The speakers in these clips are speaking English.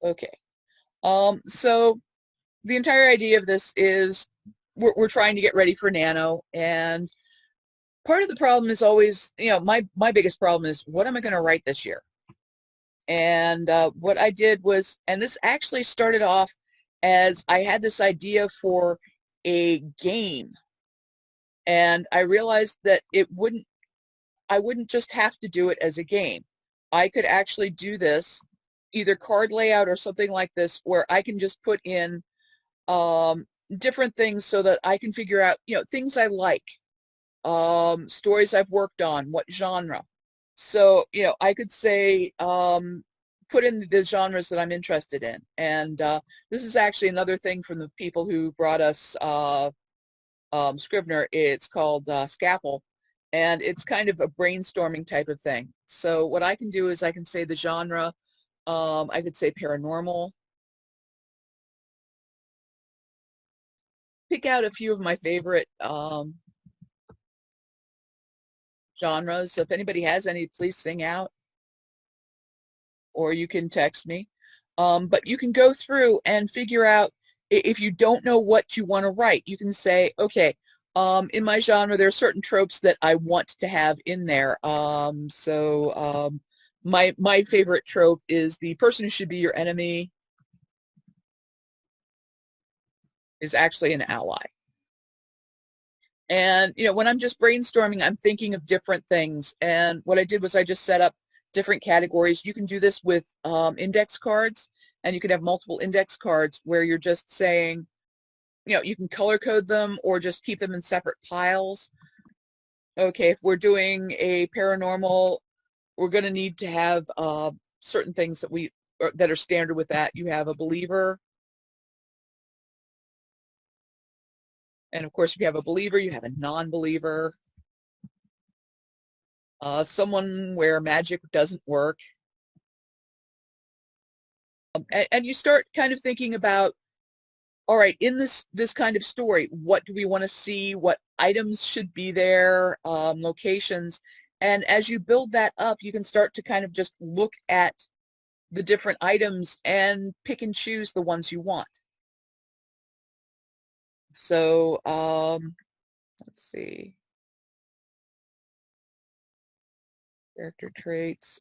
Okay. So the entire idea of this is we're trying to get ready for Nano, and part of the problem is always, my biggest problem is, what am I going to write this year? And what I did was, and this actually started off as I had this idea for a game, and I realized that I wouldn't just have to do it as a game. I could actually do this, either card layout or something like this, where I can just put in different things so that I can figure out, things I like, stories I've worked on, what genre. So, I could say, put in the genres that I'm interested in. And this is actually another thing from the people who brought us Scrivener. It's called Scalpel, and it's kind of a brainstorming type of thing. So what I can do is I can say the genre. I could say paranormal. Pick out a few of my favorite genres. So if anybody has any, please sing out, or you can text me. But you can go through and figure out, if you don't know what you want to write, you can say, okay, in my genre, there are certain tropes that I want to have in there. My favorite trope is the person who should be your enemy is actually an ally. And, when I'm just brainstorming, I'm thinking of different things. And what I did was I just set up different categories. You can do this with index cards, and you can have multiple index cards where you're just saying, you can color code them or just keep them in separate piles. Okay, if we're doing a paranormal, we're going to need to have certain things that are standard with that. You have a believer. And of course, if you have a believer, you have a non-believer. Someone where magic doesn't work. And you start kind of thinking about, all right, in this kind of story, what do we want to see? What items should be there? Locations. And as you build that up, you can start to kind of just look at the different items and pick and choose the ones you want. So let's see. Character traits.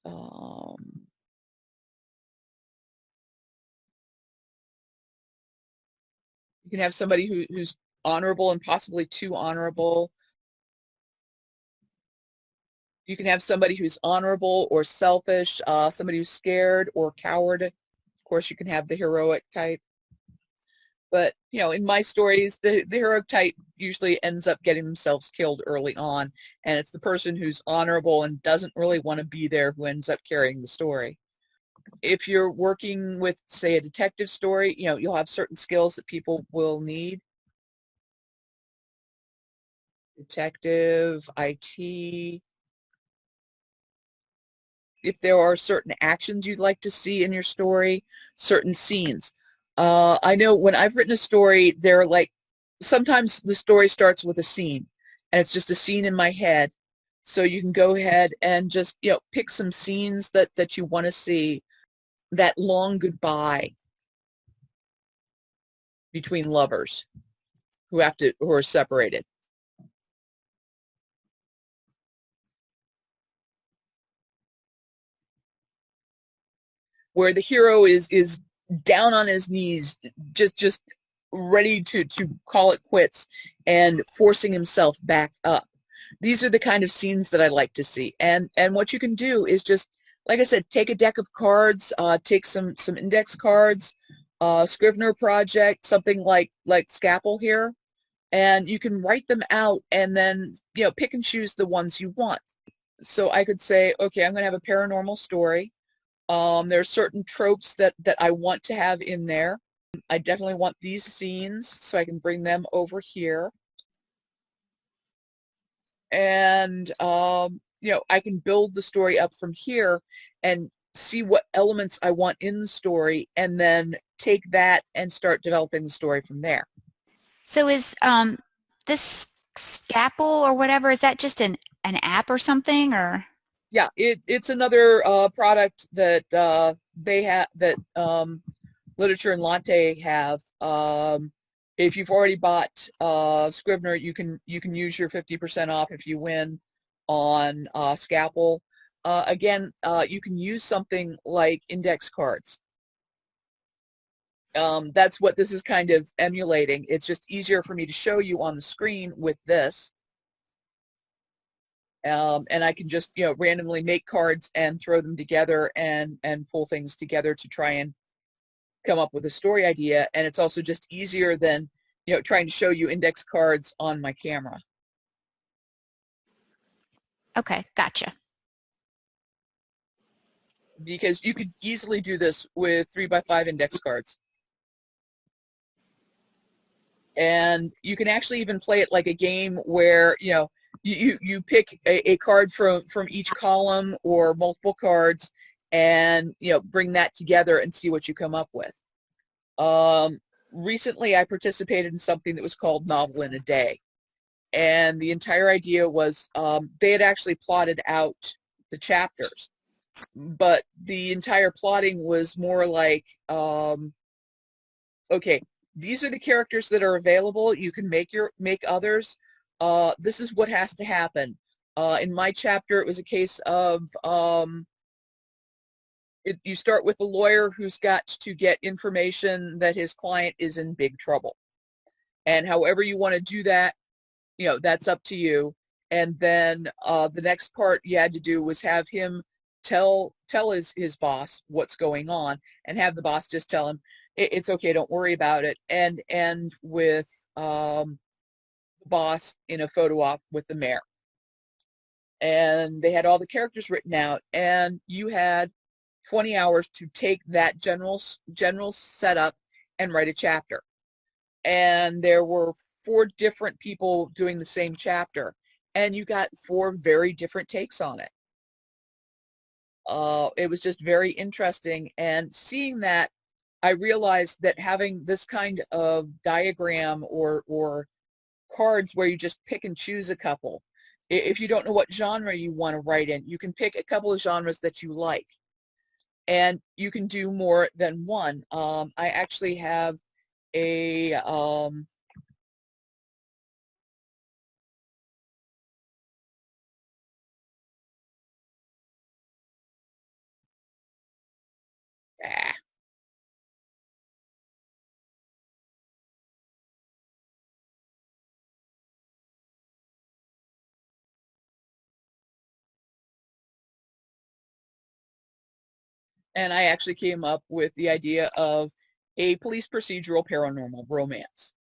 You can have somebody who's honorable and possibly too honorable. You can have somebody who's honorable or selfish, somebody who's scared or coward. Of course, you can have the heroic type. But, in my stories, the heroic type usually ends up getting themselves killed early on, and it's the person who's honorable and doesn't really want to be there who ends up carrying the story. If you're working with, say, a detective story, you'll have certain skills that people will need. Detective, IT. If there are certain actions you'd like to see in your story, certain scenes. I know when I've written a story, sometimes the story starts with a scene, and it's just a scene in my head. So you can go ahead and just, pick some scenes that you want to see. That long goodbye between lovers who are separated. Where the hero is down on his knees, just ready to call it quits and forcing himself back up. These are the kind of scenes that I like to see. And what you can do is just, like I said, take a deck of cards, take some index cards, Scrivener project, something like Scalpel here, and you can write them out and then, pick and choose the ones you want. So I could say, okay, I'm going to have a paranormal story. There are certain tropes that I want to have in there. I definitely want these scenes, so I can bring them over here. And, I can build the story up from here and see what elements I want in the story, and then take that and start developing the story from there. So is this Scalpel or whatever, is that just an app or something, or? Yeah, it's another product that they have that Literature and Latte have. If you've already bought Scrivener, you can use your 50% off if you win on Scalpel. Again, you can use something like index cards. That's what this is kind of emulating. It's just easier for me to show you on the screen with this. And I can just, randomly make cards and throw them together and pull things together to try and come up with a story idea. And it's also just easier than, trying to show you index cards on my camera. Okay, gotcha. Because you could easily do this with 3x5 index cards. And you can actually even play it like a game where, you pick a card from each column or multiple cards and, bring that together and see what you come up with. Recently, I participated in something that was called Novel in a Day. And the entire idea was they had actually plotted out the chapters. But the entire plotting was more like, okay, these are the characters that are available. You can make others. This is what has to happen. In my chapter, it was a case of you start with a lawyer who's got to get information that his client is in big trouble. And however you want to do that, that's up to you. And then the next part you had to do was have him tell his boss what's going on and have the boss just tell him, it's okay, don't worry about it, and end with the boss in a photo op with the mayor. And they had all the characters written out, and you had 20 hours to take that general setup and write a chapter. And there were 4 different people doing the same chapter, and you got 4 very different takes on it. It was just very interesting, and seeing that, I realized that having this kind of diagram or cards where you just pick and choose a couple, if you don't know what genre you want to write in, you can pick a couple of genres that you like, and you can do more than one. I actually have a and I actually came up with the idea of a police procedural paranormal romance.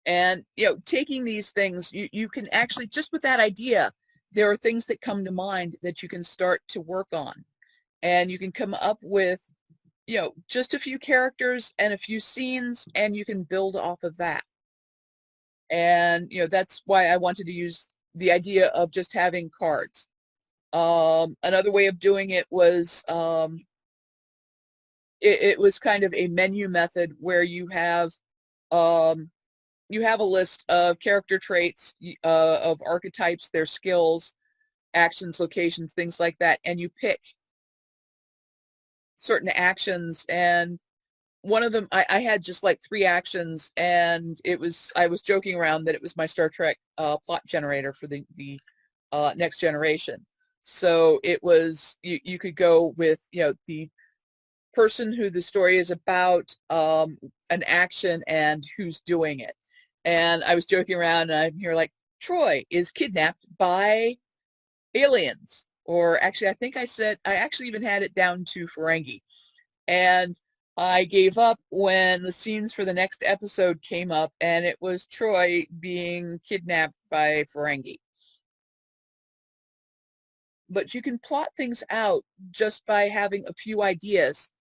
And, taking these things, you can actually, just with that idea, there are things that come to mind that you can start to work on. And you can come up with, just a few characters and a few scenes, and you can build off of that. And, that's why I wanted to use the idea of just having cards. Another way of doing it was it was kind of a menu method where you have a list of character traits, of archetypes, their skills, actions, locations, things like that, and you pick certain actions. And one of them, I had just like 3 actions, and I was joking around that it was my Star Trek plot generator for the Next Generation. So it was, you could go with, the person who the story is about, an action, and who's doing it. And I was joking around, and I'm here like, Troy is kidnapped by aliens. Or actually, I think I actually even had it down to Ferengi. And I gave up when the scenes for the next episode came up, and it was Troy being kidnapped by Ferengi. But you can plot things out just by having a few ideas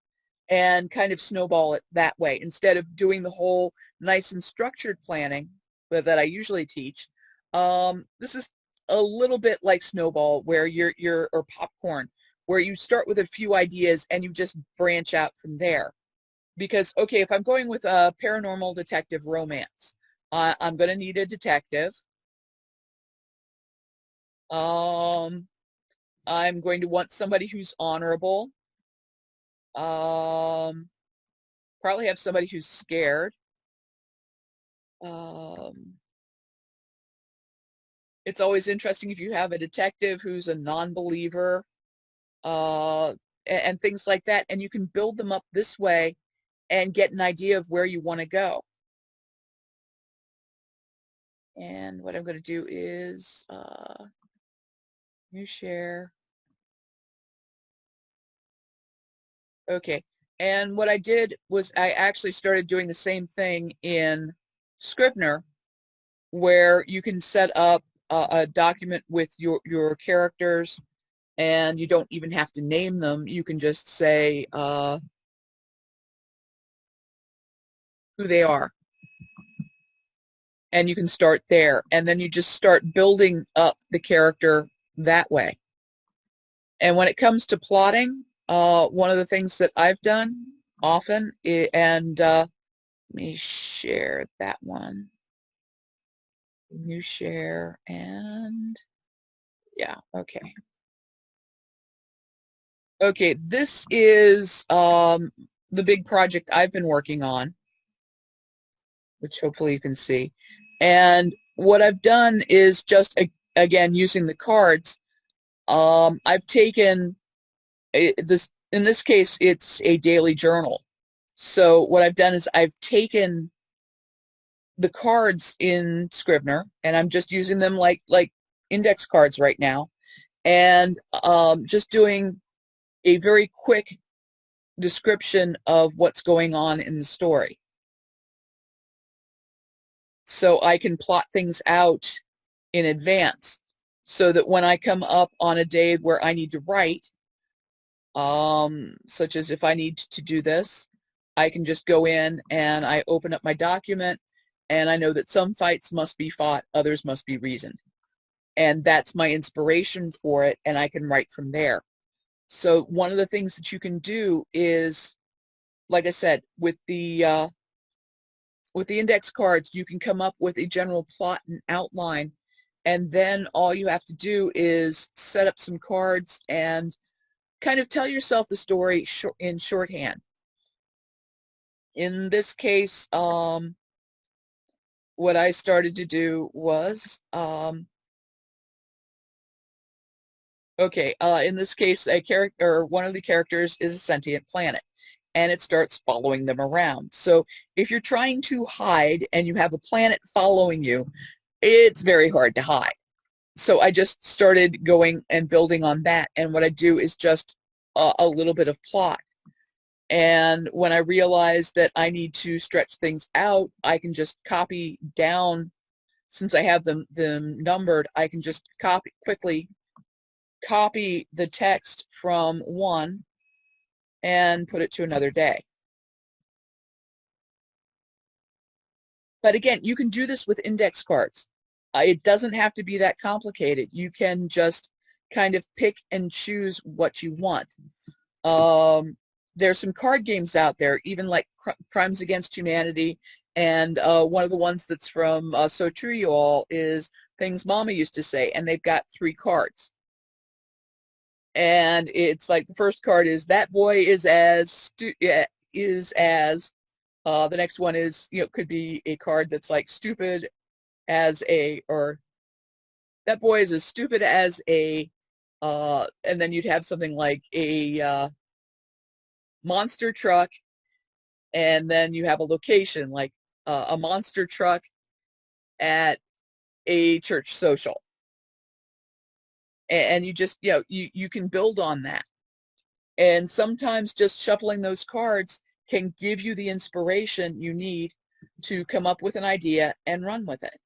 and kind of snowball it that way, instead of doing the whole nice and structured planning that I usually teach. This is a little bit like snowball, where or popcorn, where you start with a few ideas and you just branch out from there. Because, okay, if I'm going with a paranormal detective romance, I'm going to need a detective. I'm going to want somebody who's honorable. Probably have somebody who's scared. Um, it's always interesting if you have a detective who's a non-believer, and things like that, and you can build them up this way and get an idea of where you want to go. And what I'm going to do is new share. Okay. And what I did was I actually started doing the same thing in Scrivener, where you can set up a document with your characters, and you don't even have to name them. You can just say who they are, and you can start there, and then you just start building up the character that way. And when it comes to plotting, one of the things that I've done often, and let me share that one. New share, and yeah, okay. Okay, this is the big project I've been working on, which hopefully you can see. And what I've done is just, again, using the cards, I've taken this, in this case, it's a daily journal. So what I've done is I've taken the cards in Scrivener, and I'm just using them like index cards right now, and just doing a very quick description of what's going on in the story. So I can plot things out in advance so that when I come up on a day where I need to write, such as if I need to do this, I can just go in and I open up my document, and I know that some fights must be fought, others must be reasoned. And that's my inspiration for it, and I can write from there. So one of the things that you can do is, like I said, with the index cards, you can come up with a general plot and outline, and then all you have to do is set up some cards and kind of tell yourself the story in shorthand. In this case, what I started to do was, okay, in this case, a character, or one of the characters, is a sentient planet, and it starts following them around. So if you're trying to hide and you have a planet following you, it's very hard to hide. So I just started going and building on that, and what I do is just a little bit of plot. And when I realize that I need to stretch things out, I can just copy down, since I have them numbered, I can just quickly copy the text from one and put it to another day. But again, you can do this with index cards. It doesn't have to be that complicated. You can just kind of pick and choose what you want. There's some card games out there, even like Crimes Against Humanity, and one of the ones that's from So True You All is Things Mama Used to Say, and they've got 3 cards. And it's like the first card is that boy is as the next one is, could be a card that's like stupid as a, or that boy is as stupid as a, and then you'd have something like a monster truck, and then you have a location like a monster truck at a church social. And you just, you can build on that. And sometimes just shuffling those cards can give you the inspiration you need to come up with an idea and run with it.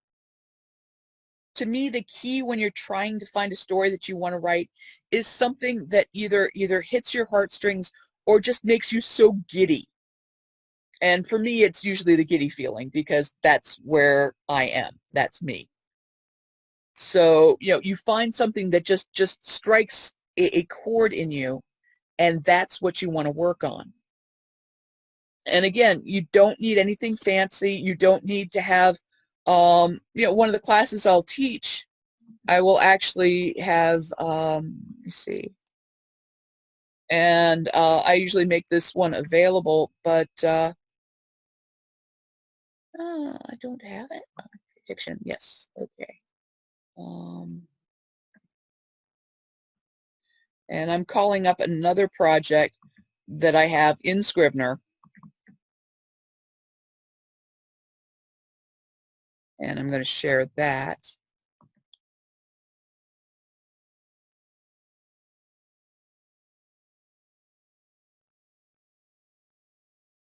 To me, the key when you're trying to find a story that you want to write is something that either hits your heartstrings or just makes you so giddy. And for me, it's usually the giddy feeling, because that's where I am. That's me. So, you find something that just strikes a chord in you, and that's what you want to work on. And again, you don't need anything fancy. You don't need to have, one of the classes I'll teach, I will actually have, let me see, and I usually make this one available, but I don't have it. Fiction, yes, okay. And I'm calling up another project that I have in Scrivener. And I'm going to share that.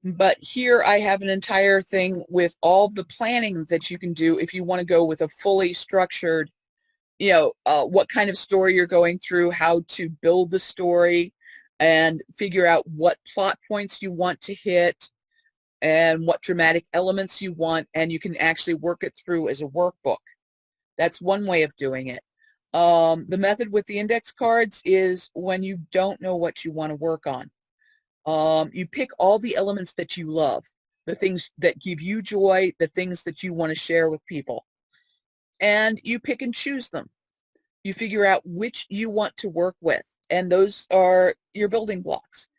But here I have an entire thing with all the planning that you can do if you want to go with a fully structured, what kind of story you're going through, how to build the story, and figure out what plot points you want to hit and what dramatic elements you want, and you can actually work it through as a workbook. That's one way of doing it. The method with the index cards is when you don't know what you want to work on. You pick all the elements that you love, the things that give you joy, the things that you want to share with people, and you pick and choose them. You figure out which you want to work with, and those are your building blocks.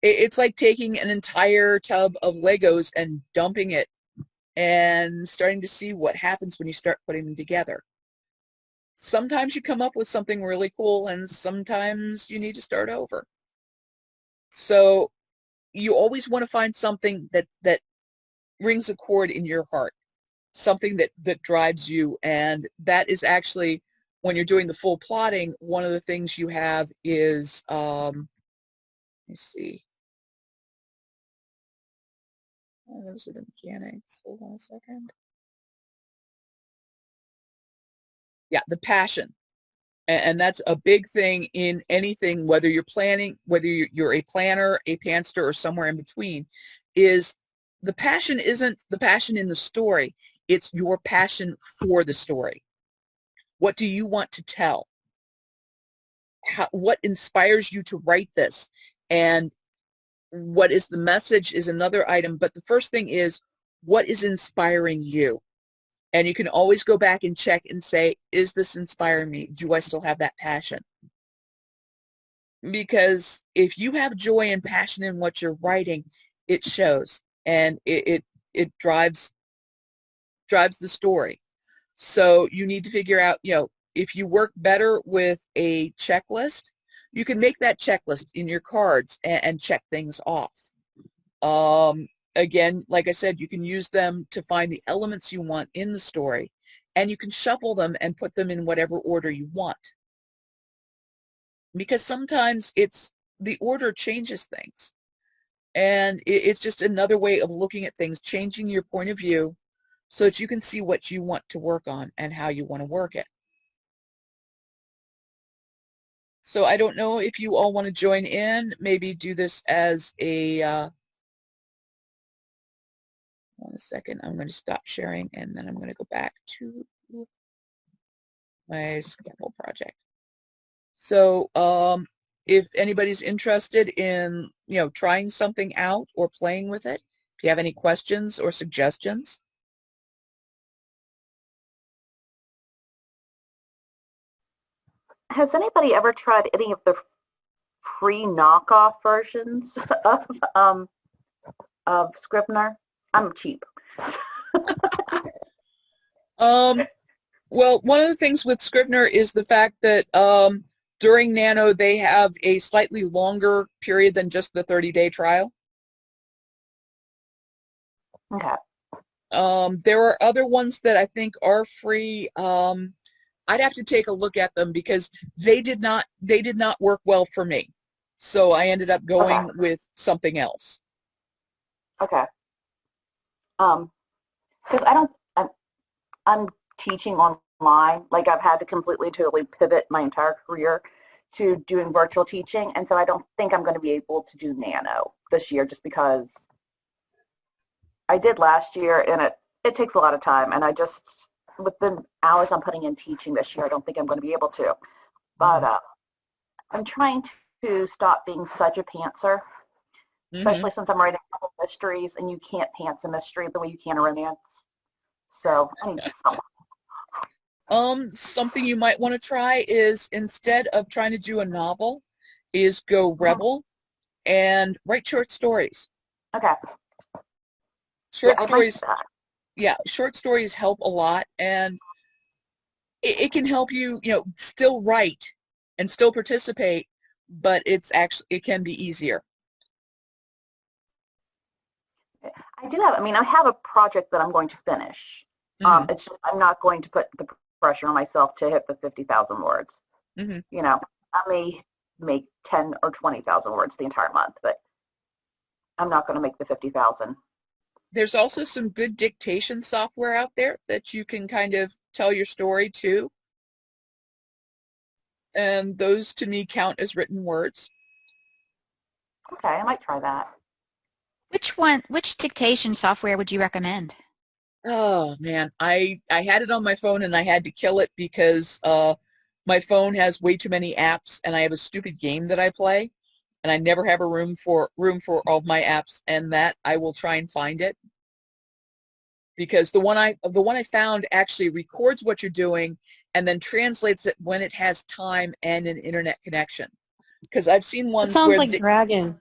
It's like taking an entire tub of Legos and dumping it and starting to see what happens when you start putting them together. Sometimes you come up with something really cool, and sometimes you need to start over. So you always want to find something that rings a chord in your heart, something that drives you, and that is actually, when you're doing the full plotting, one of the things you have is, let me see. Oh, those are the mechanics. Hold on a second. Yeah, the passion. And that's a big thing in anything, whether you're planning, whether you're a planner, a pantster, or somewhere in between, is the passion isn't the passion in the story. It's your passion for the story. What do you want to tell? What inspires you to write this? And what is the message is another item. But the first thing is, what is inspiring you? And you can always go back and check and say, is this inspiring me? Do I still have that passion? Because if you have joy and passion in what you're writing, it shows, and it drives the story. So you need to figure out, if you work better with a checklist, you can make that checklist in your cards and check things off. Again, like I said, you can use them to find the elements you want in the story, and you can shuffle them and put them in whatever order you want. Because sometimes the order changes things. And it's just another way of looking at things, changing your point of view so that you can see what you want to work on and how you want to work it. So I don't know if you all want to join in, maybe do this as a, one second, I'm going to stop sharing, and then I'm going to go back to my scaffold project. So if anybody's interested in, trying something out or playing with it, if you have any questions or suggestions. Has anybody ever tried any of the free knockoff versions of Scrivener? I'm cheap. Well, one of the things with Scrivener is the fact that during Nano they have a slightly longer period than just the 30-day trial. Okay. There are other ones that I think are free. I'd have to take a look at them because they did not work well for me. So I ended up going with something else. Okay. Because I'm teaching online. Like, I've had to totally pivot my entire career to doing virtual teaching, and so I don't think I'm going to be able to do Nano this year, just because I did last year, and it takes a lot of time, and with the hours I'm putting in teaching this year, I don't think I'm going to be able to. But I'm trying to stop being such a pantser, especially since I'm writing a couple mysteries, and you can't pants a mystery the way you can a romance. So I need something you might want to try is, instead of trying to do a novel, is go Rebel and write short stories. Okay. Short stories. yeah, short stories help a lot, and it can help you, still write and still participate, but it can be easier. I mean, I have a project that I'm going to finish. Mm-hmm. It's just, I'm not going to put the pressure on myself to hit the 50,000 words. Mm-hmm. I may make 10 or 20,000 words the entire month, but I'm not going to make the 50,000. There's also some good dictation software out there that you can kind of tell your story to. And those to me count as written words. Okay, I might try that. Which dictation software would you recommend? Oh man, I had it on my phone and I had to kill it because my phone has way too many apps and I have a stupid game that I play and I never have a room for all of my apps, and that I will try and find it, because the one I found actually records what you're doing and then translates it when it has time and an internet connection. Because I've seen It ones sounds where like Dragon.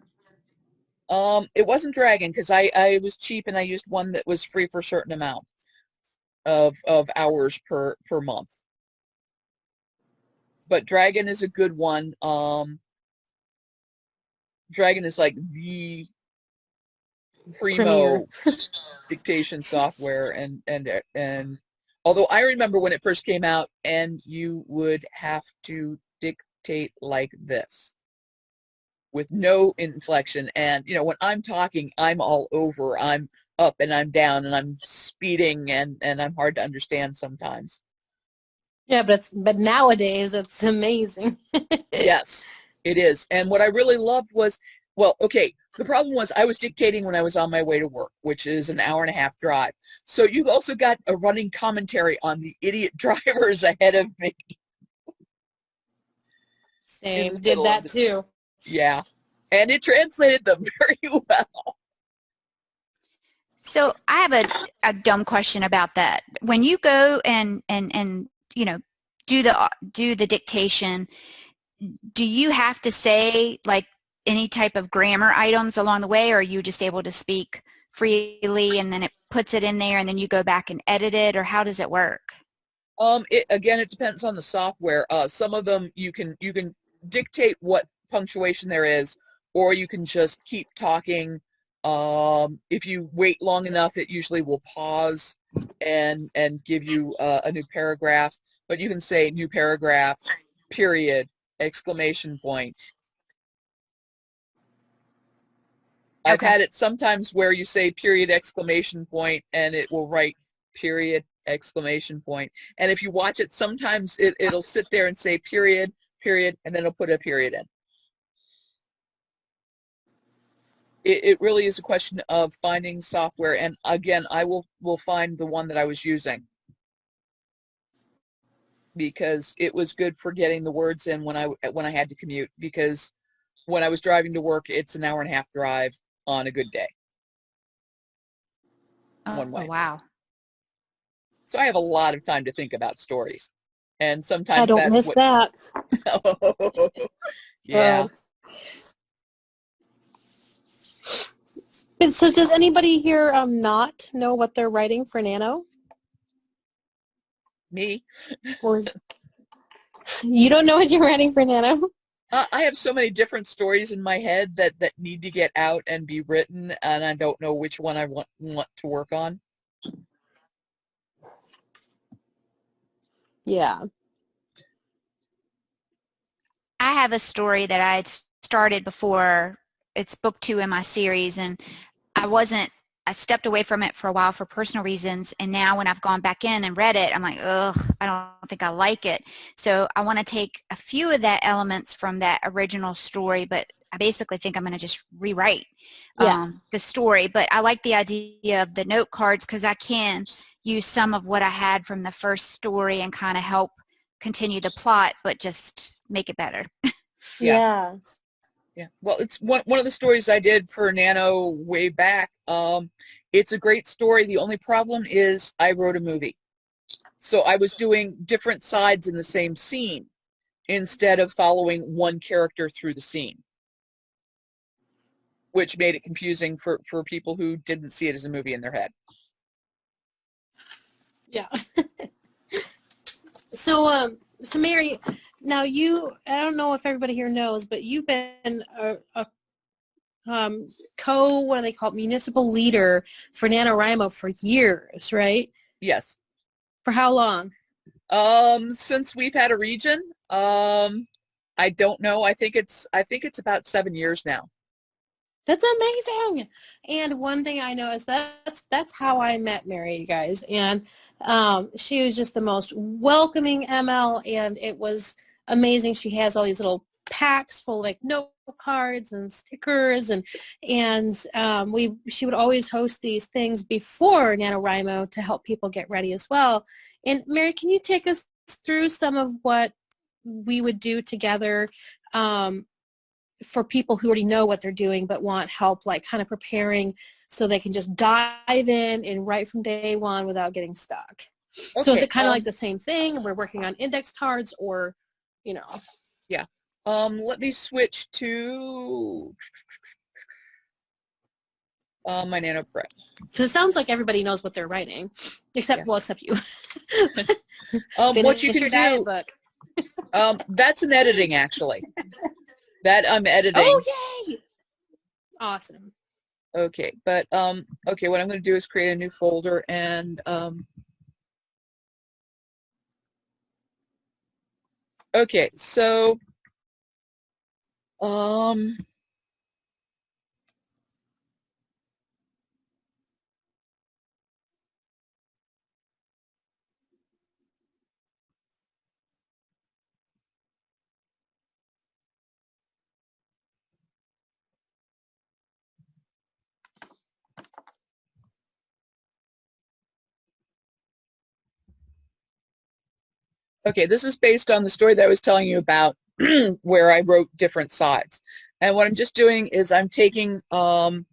it wasn't Dragon, because I was cheap and I used one that was free for a certain amount of hours per month. But Dragon is a good one. Dragon is like the Premiere. primo dictation software, and although I remember when it first came out and you would have to dictate like this with no inflection, and when I'm talking, I'm all over, I'm up and I'm down and I'm speeding, and I'm hard to understand sometimes. Yeah, but nowadays it's amazing. Yes, it is. And what I really loved was, well, okay, the problem was I was dictating when I was on my way to work, which is an hour and a half drive. So you've also got a running commentary on the idiot drivers ahead of me in the Same. Did middle of that it. too. Yeah. And it translated them very well. So I have a dumb question about that. When you go and do the dictation, do you have to say like any type of grammar items along the way, or are you just able to speak freely and then it puts it in there and then you go back and edit it, or how does it work? It depends on the software. Some of them you can dictate what punctuation there is, or you can just keep talking. If you wait long enough, it usually will pause and give you a new paragraph. But you can say new paragraph, period, exclamation point. I've Okay. had it sometimes where you say period, exclamation point, and it will write period, exclamation point. And if you watch it, sometimes it'll sit there and say period, period, and then it'll put a period in. It really is a question of finding software. And again, I will find the one that I was using, because it was good for getting the words in when I had to commute, because when I was driving to work, it's an hour and a half drive on a good day, one Oh, way. wow. So I have a lot of time to think about stories. And I sometimes don't that's miss what, that. yeah. So does anybody here not know what they're writing for Nano? Me. Or you don't know what you're writing for Nano? I have so many different stories in my head that need to get out and be written, and I don't know which one I want to work on. Yeah. I have a story that I had started before. It's book 2 in my series, and I stepped away from it for a while for personal reasons, and now when I've gone back in and read it, I'm like, ugh, I don't think I like it. So I want to take a few of that elements from that original story, but I basically think I'm going to just rewrite the story. But I like the idea of the note cards, because I can use some of what I had from the first story and kind of help continue the plot, but just make it better. Yeah. Yeah. Yeah. Well, it's one of the stories I did for Nano way back. It's a great story. The only problem is I wrote a movie. So I was doing different sides in the same scene instead of following one character through the scene, which made it confusing for people who didn't see it as a movie in their head. Yeah. So Mary, now I don't know if everybody here knows, but you've been a what do they call it, municipal leader for NaNoWriMo for years, right? Yes. For how long? Since we've had a region, I don't know. I think it's about 7 years now. That's amazing. And one thing I know is that's how I met Mary, you guys. And she was just the most welcoming ML, and it was amazing. She has all these little packs full of like note cards and stickers, and she would always host these things before NaNoWriMo to help people get ready as well. And Mary, can you take us through some of what we would do together? For people who already know what they're doing but want help, like kind of preparing so they can just dive in and right from day one without getting stuck. So is Okay. it kind of like the same thing? We're working on index cards, or, you know? Yeah. Let me switch to my Nano Prep. Because it sounds like everybody knows what they're writing, except, Yeah. well, except you. What you Finish can your diet do, book. that's an editing actually. That I'm editing. Oh, yay! Awesome. Okay, but okay, what I'm going to do is create a new folder and okay, so okay, this is based on the story that I was telling you about where I wrote different sides. And what I'm just doing is I'm taking the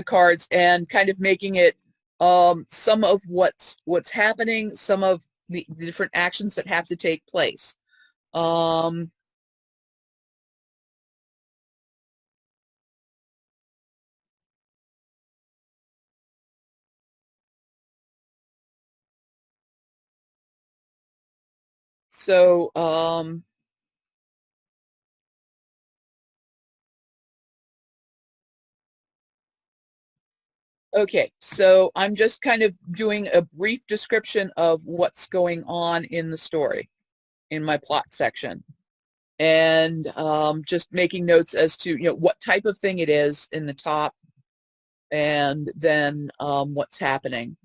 cards and kind of making it some of what's happening, some of the different actions that have to take place. So okay, so I'm just kind of doing a brief description of what's going on in the story in my plot section, and just making notes as to what type of thing it is in the top, and then what's happening.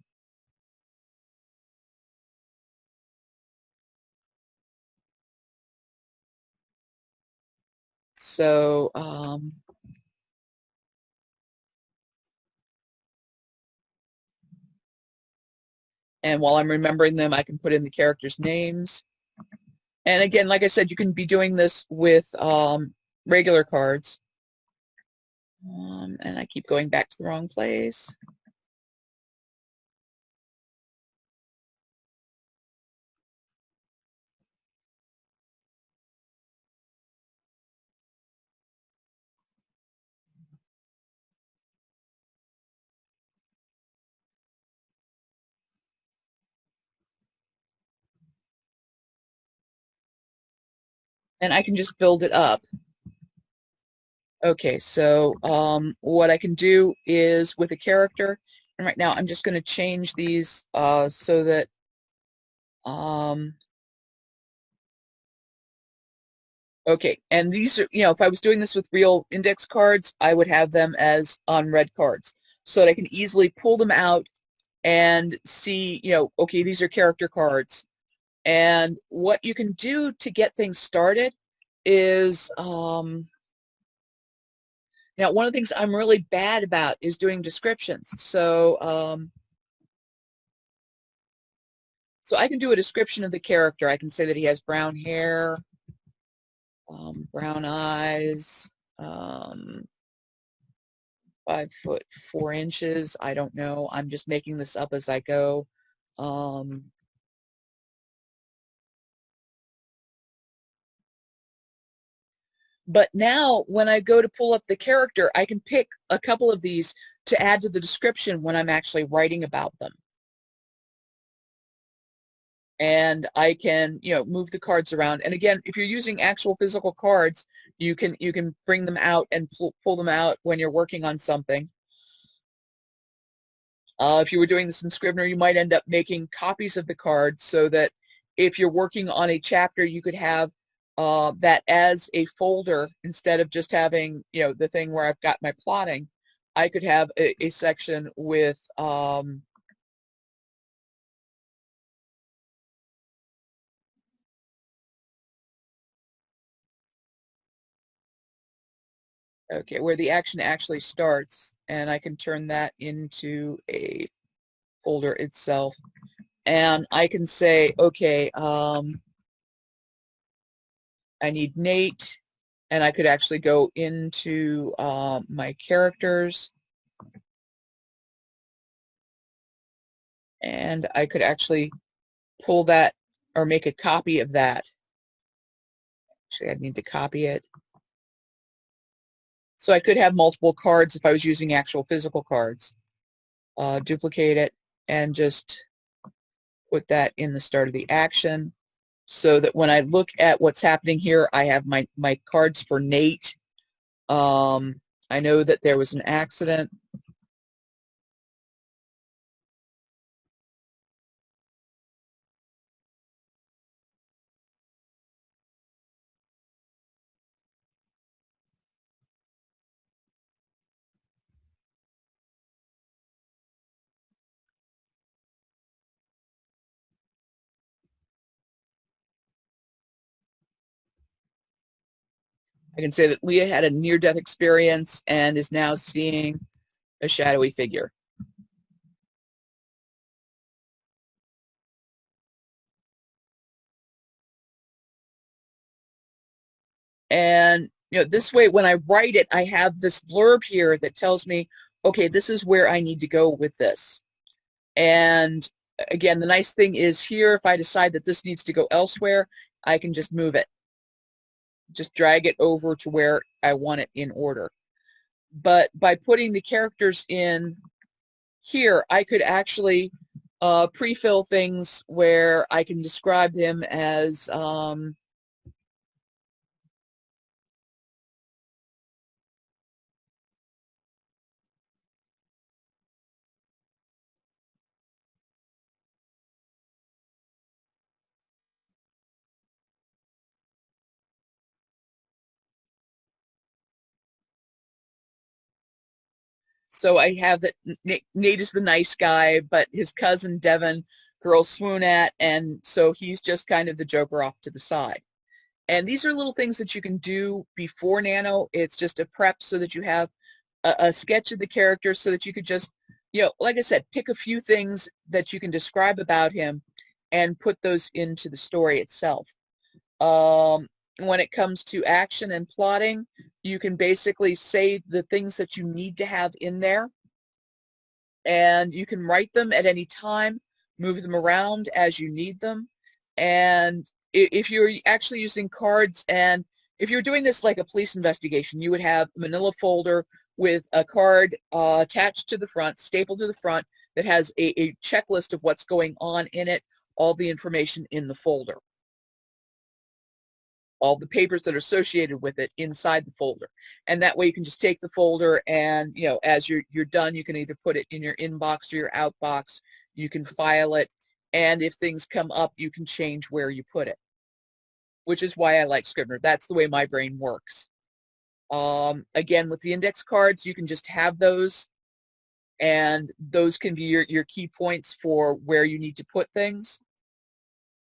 So and while I'm remembering them, I can put in the characters' names. And again, like I said, you can be doing this with regular cards. And I keep going back to the wrong place. And I can just build it up. Okay, so what I can do is with a character, and right now I'm just going to change these so that okay, and these are, if I was doing this with real index cards, I would have them as on red cards so that I can easily pull them out and see, okay, these are character cards. And what you can do to get things started is now, one of the things I'm really bad about is doing descriptions. So so I can do a description of the character. I can say that he has brown hair, brown eyes, 5'4". I don't know. I'm just making this up as I go. But now when I go to pull up the character, I can pick a couple of these to add to the description when I'm actually writing about them. And I can, move the cards around. And again, if you're using actual physical cards, you can bring them out and pull them out when you're working on something. If you were doing this in Scrivener, you might end up making copies of the cards so that if you're working on a chapter, you could have that as a folder instead of just having, the thing where I've got my plotting. I could have a section with okay, where the action actually starts, and I can turn that into a folder itself. And I can say, okay, I need Nate, and I could actually go into my characters, and I could actually pull that or make a copy of that. Actually, I'd need to copy it. So I could have multiple cards if I was using actual physical cards. Duplicate it and just put that in the start of the action so that when I look at what's happening here, I have my cards for Nate. I know that there was an accident. I can say that Leah had a near-death experience and is now seeing a shadowy figure. And this way, when I write it, I have this blurb here that tells me, okay, this is where I need to go with this. And again, the nice thing is here, if I decide that this needs to go elsewhere, I can just move it. Just drag it over to where I want it in order. But by putting the characters in here, I could actually pre-fill things where I can describe them as so I have that Nate is the nice guy, but his cousin Devin, girls swoon at, and so he's just kind of the joker off to the side. And these are little things that you can do before Nano. It's just a prep so that you have a sketch of the character so that you could just, like I said, pick a few things that you can describe about him and put those into the story itself. When it comes to action and plotting, you can basically say the things that you need to have in there, and you can write them at any time, move them around as you need them. And if you're actually using cards, and if you're doing this like a police investigation, you would have a manila folder with a card attached to the front, stapled to the front, that has a checklist of what's going on in it, all the information in the folder, all the papers that are associated with it inside the folder. And that way you can just take the folder and, as you're done, you can either put it in your inbox or your outbox, you can file it, and if things come up, you can change where you put it, which is why I like Scrivener. That's the way my brain works. Again, with the index cards, you can just have those, and those can be your key points for where you need to put things.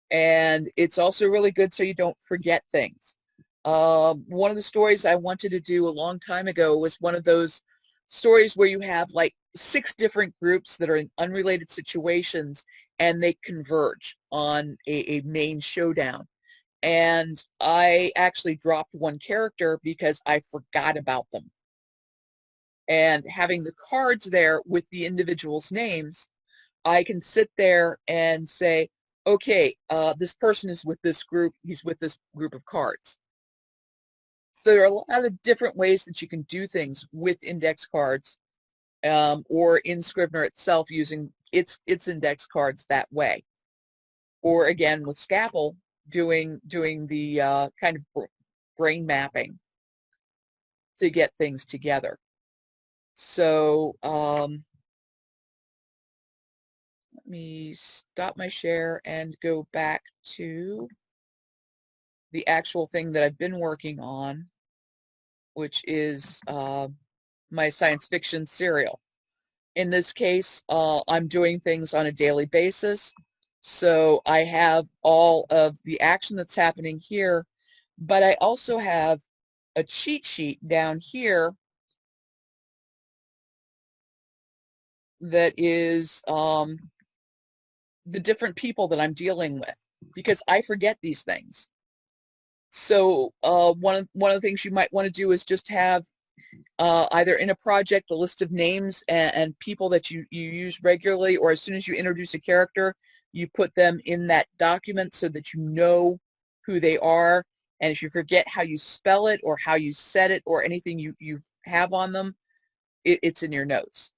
And it's also really good so you don't forget things. One of the stories I wanted to do a long time ago was one of those stories where you have like 6 different groups that are in unrelated situations and they converge on a main showdown. And I actually dropped one character because I forgot about them. And having the cards there with the individuals' names, I can sit there and say, okay, this person is with this group, he's with this group of cards. So there are a lot of different ways that you can do things with index cards, or in Scrivener itself using its index cards that way. Or again with Scapple, doing the kind of brain mapping to get things together. So let me stop my share and go back to the actual thing that I've been working on, which is my science fiction serial. In this case, I'm doing things on a daily basis. So I have all of the action that's happening here, but I also have a cheat sheet down here that is the different people that I'm dealing with, because I forget these things. So one of the things you might want to do is just have either in a project a list of names and people that you use regularly, or as soon as you introduce a character, you put them in that document so that you know who they are. And if you forget how you spell it or how you said it or anything you have on them, it's in your notes.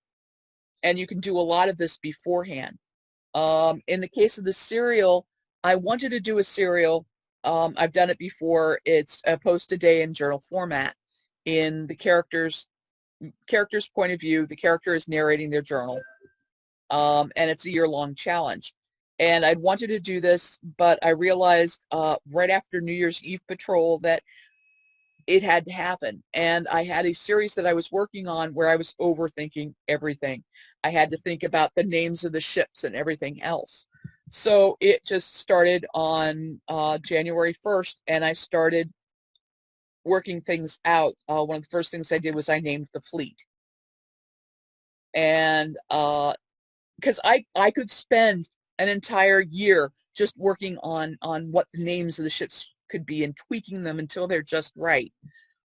And you can do a lot of this beforehand. In the case of the serial, I wanted to do a serial. I've done it before. It's a post a day in journal format. In the character's point of view, the character is narrating their journal, and it's a year-long challenge. And I'd wanted to do this, but I realized right after New Year's Eve patrol that it had to happen. And I had a series that I was working on where I was overthinking everything. I had to think about the names of the ships and everything else. So it just started on January 1st, and I started working things out. One of the first things I did was I named the fleet. And because I could spend an entire year just working on what the names of the ships could be and tweaking them until they're just right.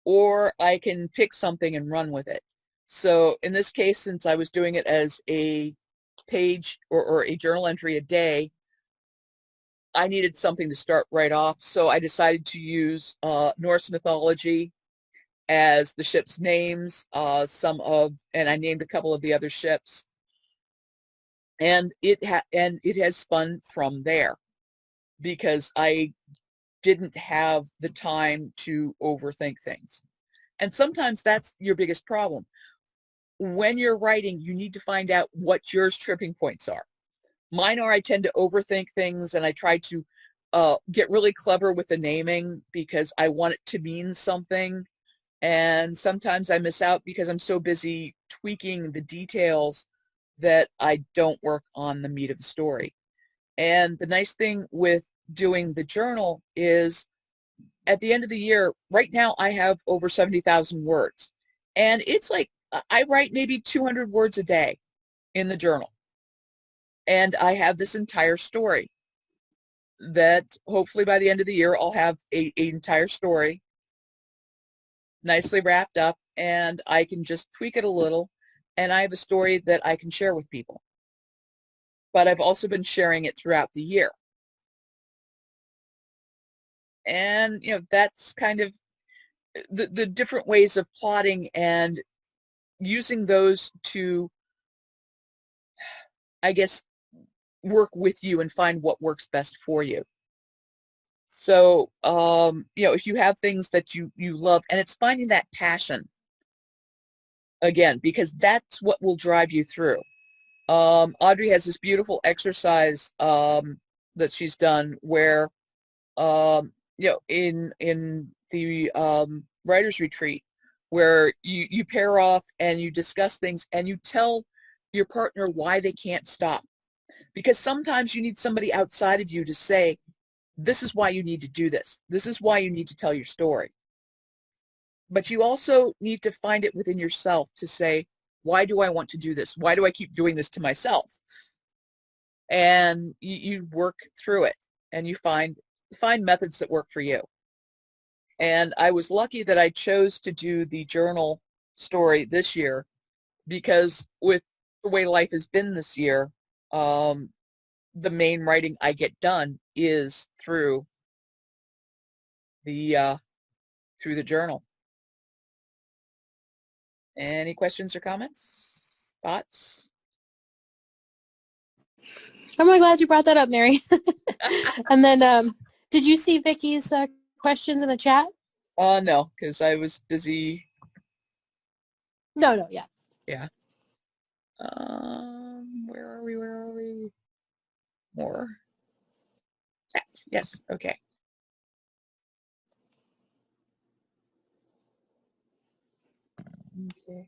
Or I can pick something and run with it. So in this case, since I was doing it as a page or a journal entry a day, I needed something to start right off. So I decided to use Norse mythology as the ship's names, and I named a couple of the other ships. And it has spun from there, because I didn't have the time to overthink things. And sometimes that's your biggest problem. When you're writing, you need to find out what your tripping points are. Mine are, I tend to overthink things, and I try to get really clever with the naming because I want it to mean something. And sometimes I miss out because I'm so busy tweaking the details that I don't work on the meat of the story. And the nice thing with doing the journal is at the end of the year, right now I have over 70,000 words. And it's like I write maybe 200 words a day in the journal. And I have this entire story that hopefully by the end of the year I'll have an entire story nicely wrapped up, and I can just tweak it a little, and I have a story that I can share with people. But I've also been sharing it throughout the year. And, that's kind of the different ways of plotting and using those to, I guess, work with you and find what works best for you. So, if you have things that you love, and it's finding that passion, again, because that's what will drive you through. Audrey has this beautiful exercise that she's done where, in the writer's retreat, where you pair off and you discuss things and you tell your partner why they can't stop. Because sometimes you need somebody outside of you to say, this is why you need to do this. This is why you need to tell your story. But you also need to find it within yourself to say, why do I want to do this? Why do I keep doing this to myself? And you work through it, and you find methods that work for you. And I was lucky that I chose to do the journal story this year, because with the way life has been this year, the main writing I get done is through the journal. Any questions or comments? Thoughts? I'm really glad you brought that up, Mary. And then, did you see Vicky's questions in the chat? No, because I was busy. No, yeah. Yeah. Where are we? Where are we? More. Chat. Yes. Okay. Okay.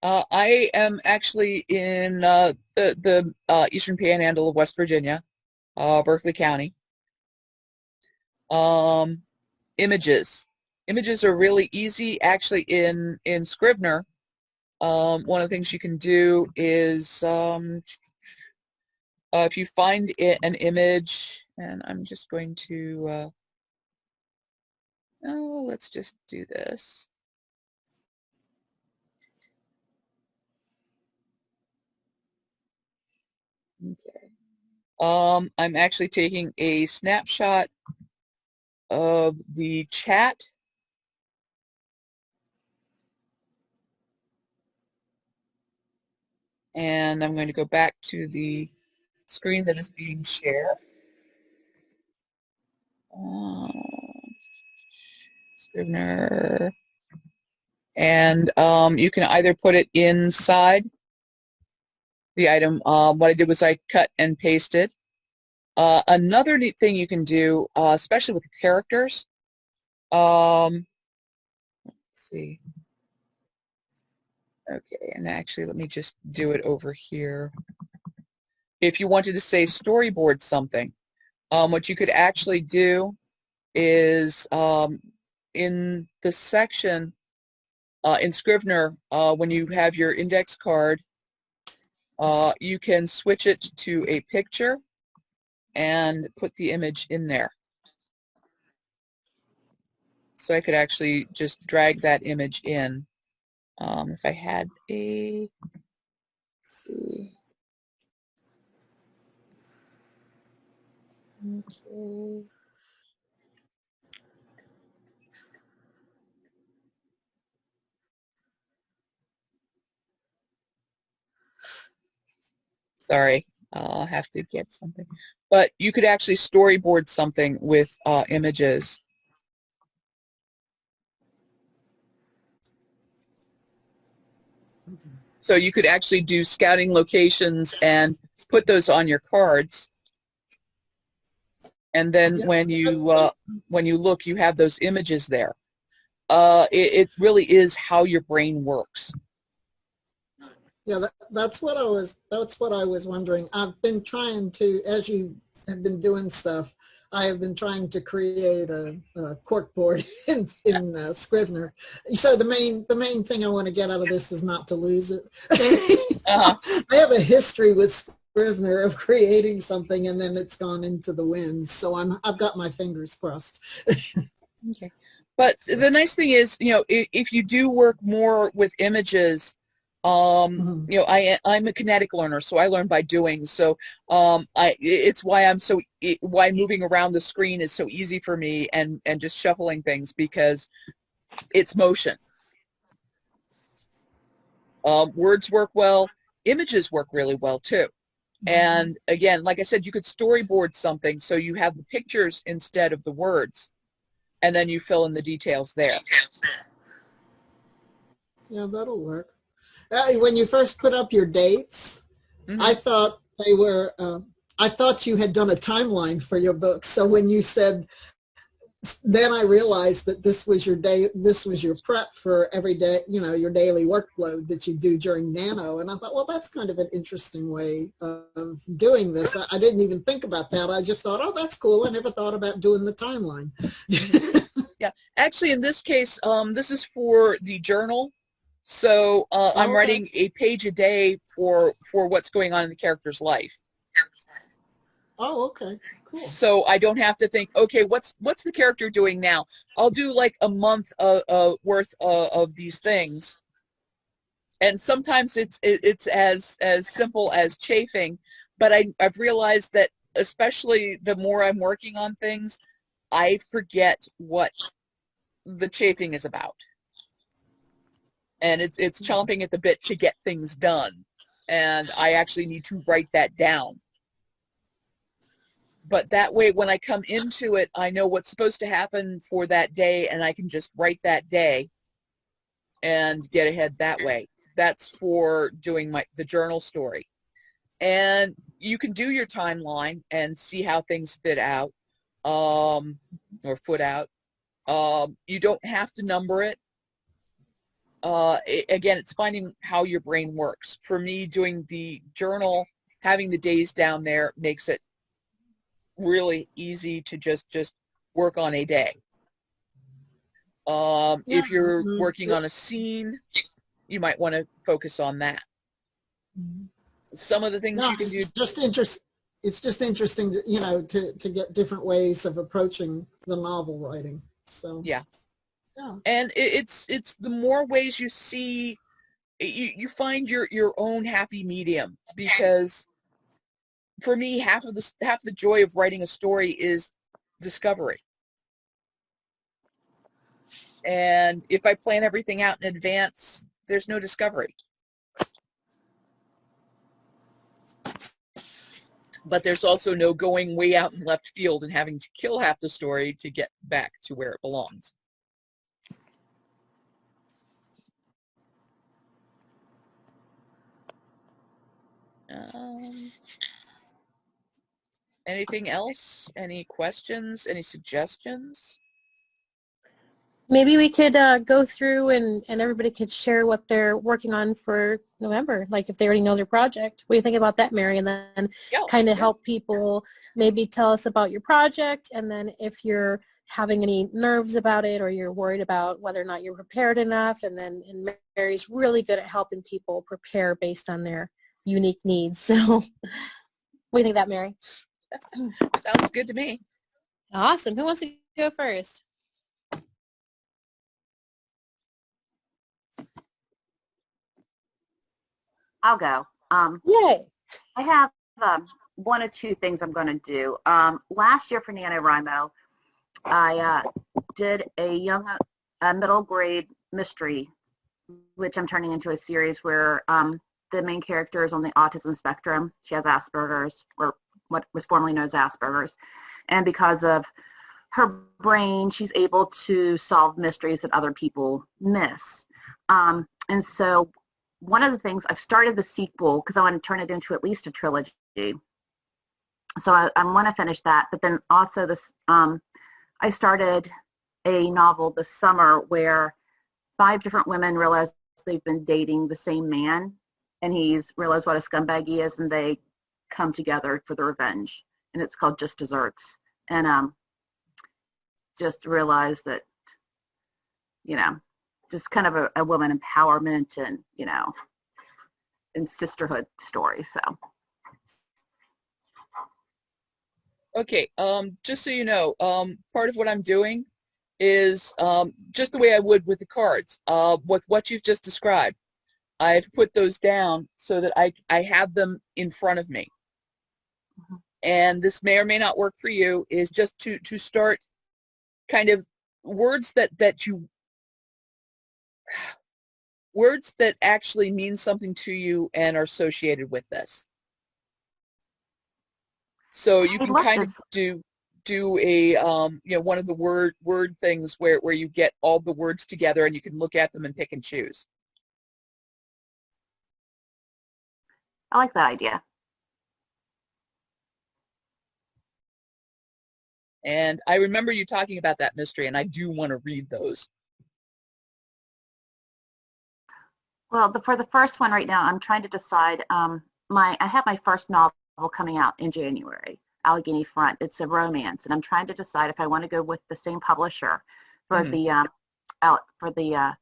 I am actually in the Eastern Panhandle of West Virginia, Berkeley County. Images. Images are really easy. Actually, in Scrivener, one of the things you can do is if you find an image, and I'm just going to, oh, let's just do this. Okay. I'm actually taking a snapshot of the chat. And I'm going to go back to the screen that is being shared. Scrivener. And you can either put it inside the item. What I did was I cut and pasted. Another neat thing you can do, especially with characters, let's see. Okay, and actually let me just do it over here. If you wanted to say storyboard something, what you could actually do is in the section in Scrivener, when you have your index card, you can switch it to a picture and put the image in there. So I could actually just drag that image in. If I had a, let's see. Okay. Sorry, I'll have to get something. But you could actually storyboard something with images. So you could actually do scouting locations and put those on your cards. And then when you look, you have those images there. It really is how your brain works. Yeah, that's what I was wondering. I've been trying to, as you have been doing stuff, I have been trying to create a corkboard in Scrivener. So the main thing I want to get out of this is not to lose it. I have a history with Scrivener of creating something and then it's gone into the wind. So I've got my fingers crossed. Okay. But the nice thing is, you know, if you do work more with images, you know, I'm a kinetic learner, so I learn by doing. So it's why why moving around the screen is so easy for me, and just shuffling things, because it's motion. Words work well. Images work really well too. And again, like I said, you could storyboard something so you have the pictures instead of the words, and then you fill in the details there. Yeah, that'll work. When you first put up your dates, I thought they were, I thought you had done a timeline for your book. So when you said, then I realized that this was your day, this was your prep for every day, you know, your daily workload that you do during Nano. And I thought, well, that's kind of an interesting way of doing this. I didn't even think about that. I just thought, oh, that's cool. I never thought about doing the timeline. Yeah, actually, in this case, this is for the journal. So I'm writing a page a day for what's going on in the character's life. Oh, okay, cool. So I don't have to think, okay, what's the character doing now? I'll do like a month worth of these things, and sometimes it's as simple as chafing. But I've realized that, especially the more I'm working on things, I forget what the chafing is about. and it's chomping at the bit to get things done. And I actually need to write that down. But that way, when I come into it, I know what's supposed to happen for that day, and I can just write that day and get ahead that way. That's for doing the journal story. And you can do your timeline and see how things fit out, or foot out. You don't have to number it. Again, it's finding how your brain works. For me, doing the journal, having the days down there makes it really easy to just work on a day. If you're working on a scene, you might want to focus on that. Some of the things you can do. It's just interesting to, you know, to get different ways of approaching the novel writing. So yeah. And it's the more ways you see, you find your own happy medium. Because for me, half the joy of writing a story is discovery. And if I plan everything out in advance, there's no discovery. But there's also no going way out in left field and having to kill half the story to get back to where it belongs. Anything else? Any questions? Any suggestions? Maybe we could go through and everybody could share what they're working on for November, like if they already know their project. What do you think about that, Mary? And then kind of help people maybe tell us about your project, and then if you're having any nerves about it or you're worried about whether or not you're prepared enough, and Mary's really good at helping people prepare based on their unique needs. So what do you think of that, Mary? Sounds good to me. Awesome. Who wants to go first? I'll go. Yay. I have one or two things I'm going to do. Last year for NaNoWriMo, I did a middle grade mystery, which I'm turning into a series where the main character is on the autism spectrum. She has Asperger's, or what was formerly known as Asperger's. And because of her brain, she's able to solve mysteries that other people miss. And so one of the things, I've started the sequel because I want to turn it into at least a trilogy. So I want to finish that. But then also this, I started a novel this summer where 5 different women realize they've been dating the same man, and he's realized what a scumbag he is, and they come together for the revenge. And it's called Just Desserts. And just realize that, you know, just kind of a woman empowerment and, you know, and sisterhood story. So. Okay, just so you know, part of what I'm doing is just the way I would with the cards, with what you've just described. I've put those down so that I have them in front of me. Mm-hmm. And this may or may not work for you, is just to start kind of words that actually mean something to you and are associated with this. So you can kind of do a you know, one of the word things where you get all the words together and you can look at them and pick and choose. I like that idea. And I remember you talking about that mystery, and I do want to read those. Well, for the first one right now, I'm trying to decide. I have my first novel coming out in January, Allegheny Front. It's a romance, and I'm trying to decide if I want to go with the same publisher for the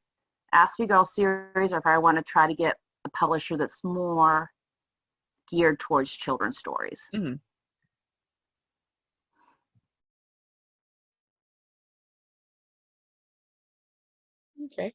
Ask Me Girl series, or if I want to try to get a publisher that's more geared towards children's stories. Mm-hmm. Okay.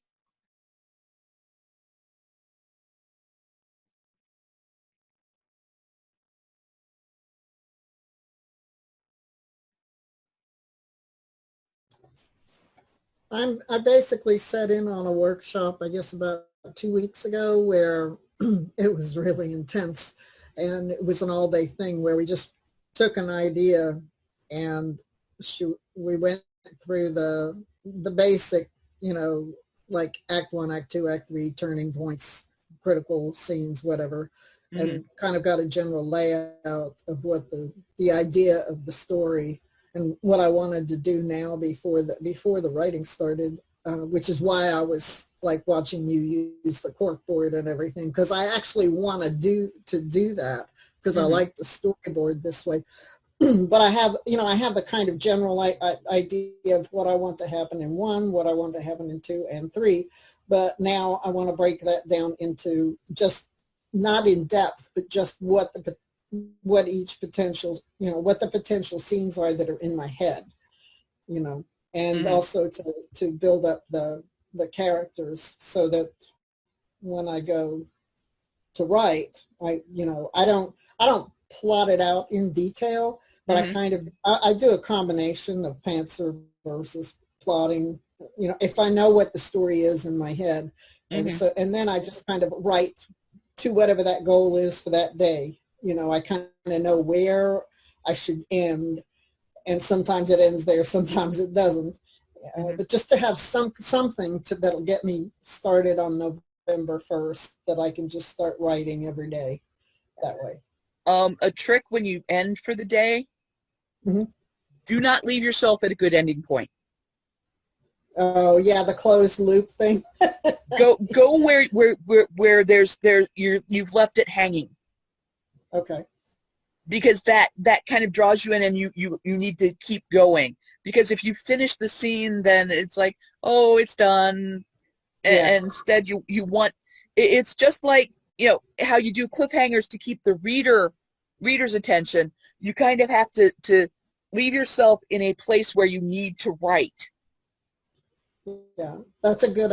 I basically set in on a workshop, I guess, about 2 weeks ago where it was really intense, and it was an all-day thing where we just took an idea and we went through the basic, like Act 1, Act 2, Act 3, turning points, critical scenes, whatever, and kind of got a general layout of what the idea of the story and what I wanted to do now before the writing started, which is why I was like watching you use the cork board and everything, because I actually want to do that because I like the storyboard this way. But I have the kind of general idea of what I want to happen in 1, what I want to happen in 2 and 3. But now I want to break that down into just not in depth, but just what each potential, what the potential scenes are that are in my head, and also to build up the characters so that when I go to write, I don't plot it out in detail, but I do a combination of pantser versus plotting, if I know what the story is in my head. And then I just kind of write to whatever that goal is for that day. I kind of know where I should end, and sometimes it ends there, sometimes it doesn't. But just to have something that'll get me started on November 1st, that I can just start writing every day that way. A trick when you end for the day, do not leave yourself at a good ending point. Oh yeah, the closed loop thing. go where you've left it hanging. Okay. Because that kind of draws you in, and you need to keep going. Because if you finish the scene, then it's like, oh, it's done. And instead you want, it's just like, how you do cliffhangers to keep the reader's attention. You kind of have to leave yourself in a place where you need to write. Yeah, that's a good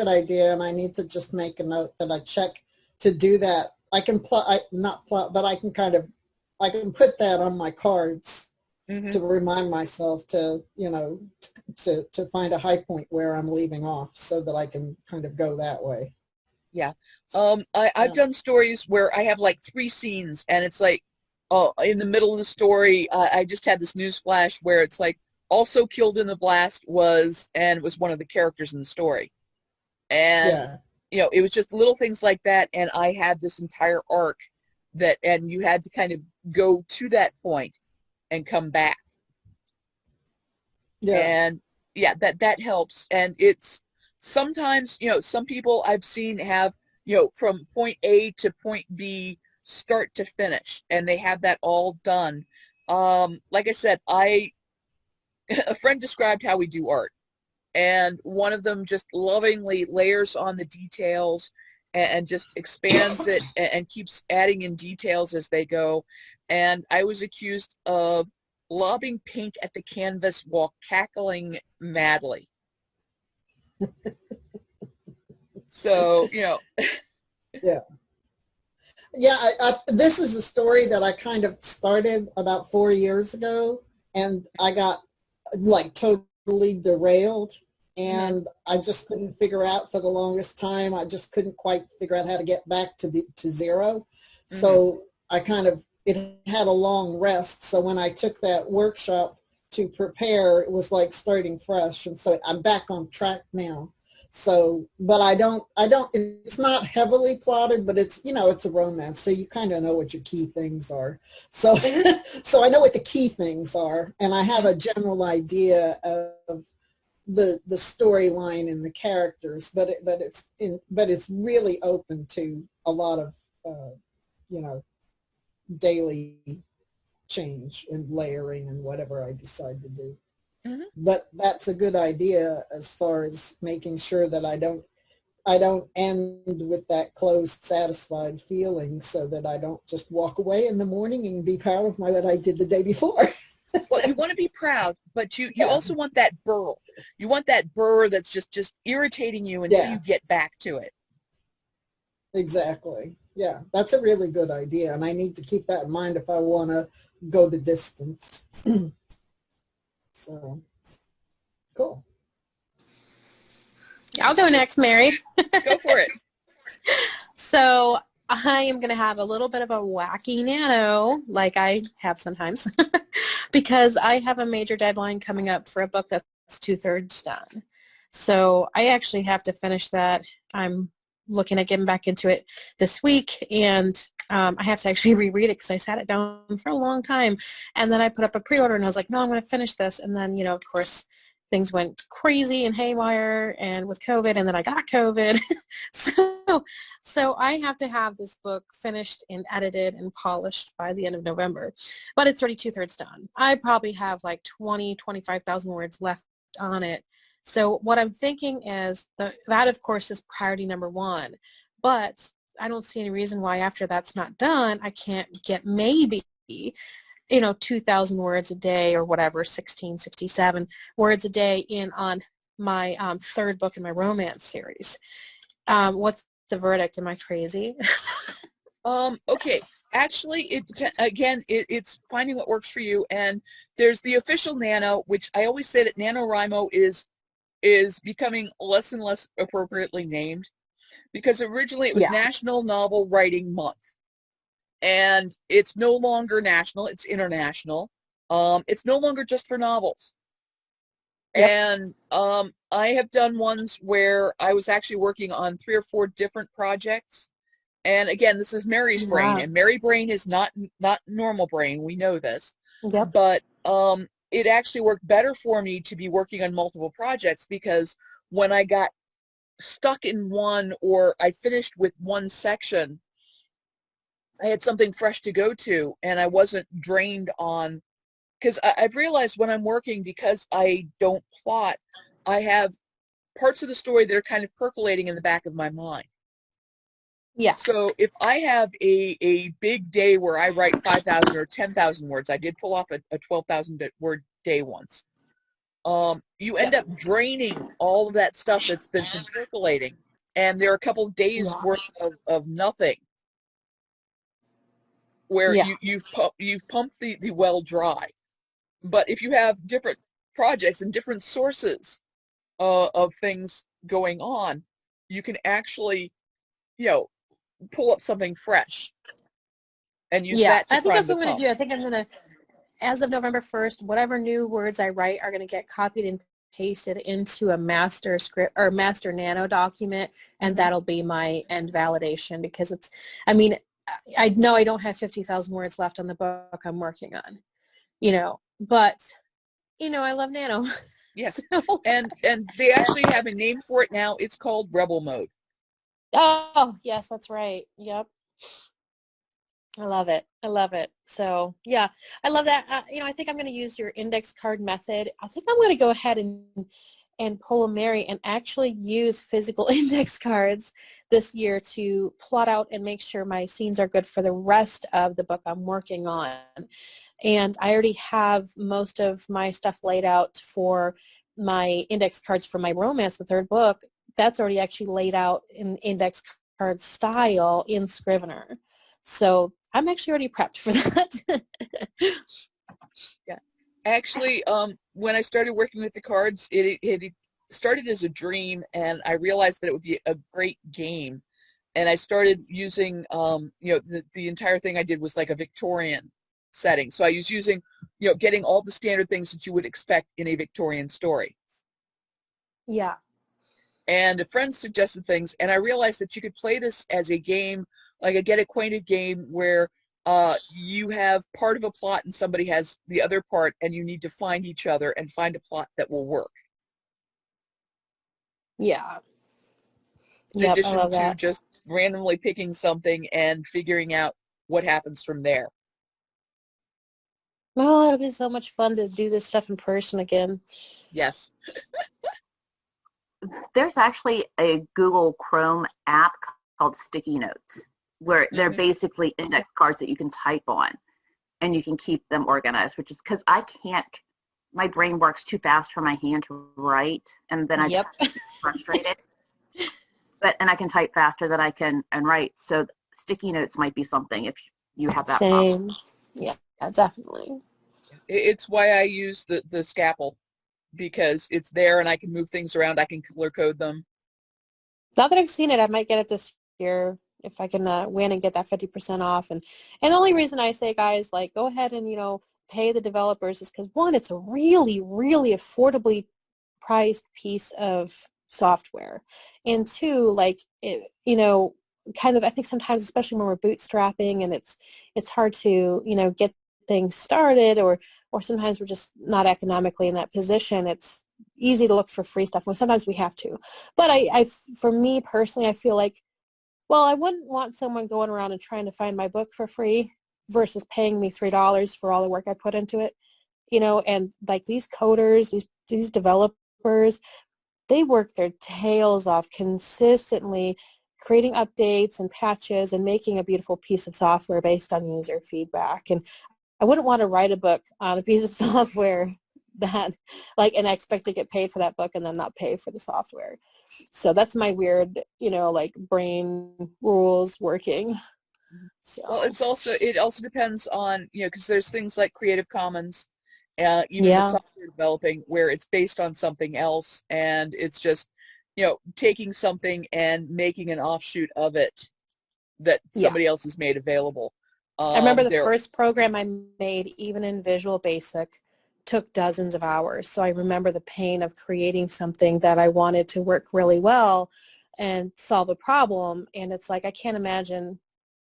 idea, and I need to just make a note that I check to do that. I can not plot, but I can put that on my cards to remind myself to find a high point where I'm leaving off, so that I can kind of go that way. Yeah. I've done stories where I have like 3 scenes, and it's like, in the middle of the story, I just had this news flash where it's like, also killed in the blast was one of the characters in the story. And, it was just little things like that, and I had this entire arc and you had to kind of go to that point and come back. Yeah. And, that helps. And it's sometimes, some people I've seen have, from point A to point B, start to finish, and they have that all done. Like I said, a friend described how we do art, and one of them just lovingly layers on the details and just expands it and keeps adding in details as they go. And I was accused of lobbing paint at the canvas while cackling madly. So, Yeah. This is a story that I kind of started about 4 years ago, and I got like totally derailed, and I just couldn't figure out for the longest time. I just couldn't quite figure out how to get back to zero. So it had a long rest. So when I took that workshop to prepare, it was like starting fresh. And so I'm back on track now. So, but it's not heavily plotted, but it's a romance. So you kind of know what your key things are. So, so I know what the key things are, and I have a general idea of the storyline and the characters, but it's really open to a lot of, daily change and layering and whatever I decide to do. But that's a good idea as far as making sure that I don't end with that closed, satisfied feeling, so that I don't just walk away in the morning and be proud of what I did the day before. Well, you want to be proud, but you also want that burr. You want that burr that's just irritating you until you get back to it. Exactly. Yeah, that's a really good idea, and I need to keep that in mind if I want to go the distance. So, cool. I'll go next, Mary. Go for it. So I am going to have a little bit of a wacky nano, like I have sometimes, because I have a major deadline coming up for a book that's 2/3 done. So I actually have to finish that. I'm looking at getting back into it this week, and I have to actually reread it because I sat it down for a long time. And then I put up a pre-order, and I was like, no, I'm going to finish this. And then, of course, things went crazy and haywire and with COVID, and then I got COVID. So I have to have this book finished and edited and polished by the end of November. But it's already 2/3 done. I probably have like 25,000 words left on it. So what I'm thinking is that, of course, is priority number one. But I don't see any reason why after that's not done, I can't get maybe 2,000 words a day or whatever, 1667 words a day in on my third book in my romance series. What's the verdict? Am I crazy? Okay. Actually, it's finding what works for you. And there's the official Nano, which I always say that NaNoWriMo is becoming less and less appropriately named, because originally it was National Novel Writing Month. And it's no longer national, it's international. It's no longer just for novels. Yep. And I have done ones where I was actually working on 3 or 4 different projects. And again, this is Mary's brain, and Mary brain is not normal brain. We know this. Yep. But it actually worked better for me to be working on multiple projects, because when I got stuck in one, or I finished with one section, I had something fresh to go to, and I wasn't drained on, because I've realized when I'm working, because I don't plot, I have parts of the story that are kind of percolating in the back of my mind. Yeah. So if I have a big day where I write 5,000 or 10,000 words, I did pull off a 12,000 word day once, you end up draining all of that stuff that's been percolating, and there are a couple of days worth of nothing, where you've pumped the well dry. But if you have different projects and different sources of things going on, you can actually, pull up something fresh and use that to I think prime that's the what I'm going pump. to do. I think I'm going to, as of November 1st, whatever new words I write are going to get copied and pasted into a master script or master nano document, and that'll be my end validation, because it's, I mean, I know I don't have 50,000 words left on the book I'm working on, but, I love nano. Yes. So. And they actually have a name for it now. It's called Rebel Mode. Oh, yes, that's right. Yep. I love it. I love it. So, yeah, I love that. I think I'm going to use your index card method. I think I'm going to go ahead and pull a Mary and actually use physical index cards this year to plot out and make sure my scenes are good for the rest of the book I'm working on. And I already have most of my stuff laid out for my index cards for my romance, the third book. That's already actually laid out in index card style in Scrivener. So I'm actually already prepped for that. Yeah. Actually, when I started working with the cards, it started as a dream, and I realized that it would be a great game. And I started using, the entire thing I did was like a Victorian setting. So I was using, getting all the standard things that you would expect in a Victorian story. Yeah. And a friend suggested things, and I realized that you could play this as a game, like a get acquainted game, where you have part of a plot and somebody has the other part, and you need to find each other and find a plot that will work. Yeah. In addition to just randomly picking something and figuring out what happens from there. Oh, it'll be so much fun to do this stuff in person again. Yes. There's actually a Google Chrome app called Sticky Notes, where they're basically index cards that you can type on, and you can keep them organized, which is because my brain works too fast for my hand to write, and then I get frustrated. And I can type faster than I can and write, so Sticky Notes might be something if you have that problem. Yeah, definitely. It's why I use the scalpel, because it's there and I can move things around. I can color code them. Now that I've seen it, I might get it this year if I can win and get that 50% off. And the only reason I say, guys, like, go ahead and, you know, pay the developers is because, one, it's a really, really affordably priced piece of software. And two, like, it, you know, kind of, I think sometimes, especially when we're bootstrapping and it's hard to, you know, get things started, or sometimes we're just not economically in that position. It's easy to look for free stuff when sometimes we have to. But for me personally, I feel like, well, I wouldn't want someone going around and trying to find my book for free versus paying me $3 for all the work I put into it, you know. And like these coders, these developers, they work their tails off consistently creating updates and patches and making a beautiful piece of software based on user feedback. And I wouldn't want to write a book on a piece of software that, like, and I expect to get paid for that book and then not pay for the software. So that's my weird, you know, like, brain rules working. So. Well, it also depends on, you know, because there's things like Creative Commons, even with software developing, where it's based on something else, and it's just, you know, taking something and making an offshoot of it that somebody else has made available. I remember the first program I made, even in Visual Basic, took dozens of hours. So I remember the pain of creating something that I wanted to work really well and solve a problem. And it's like, I can't imagine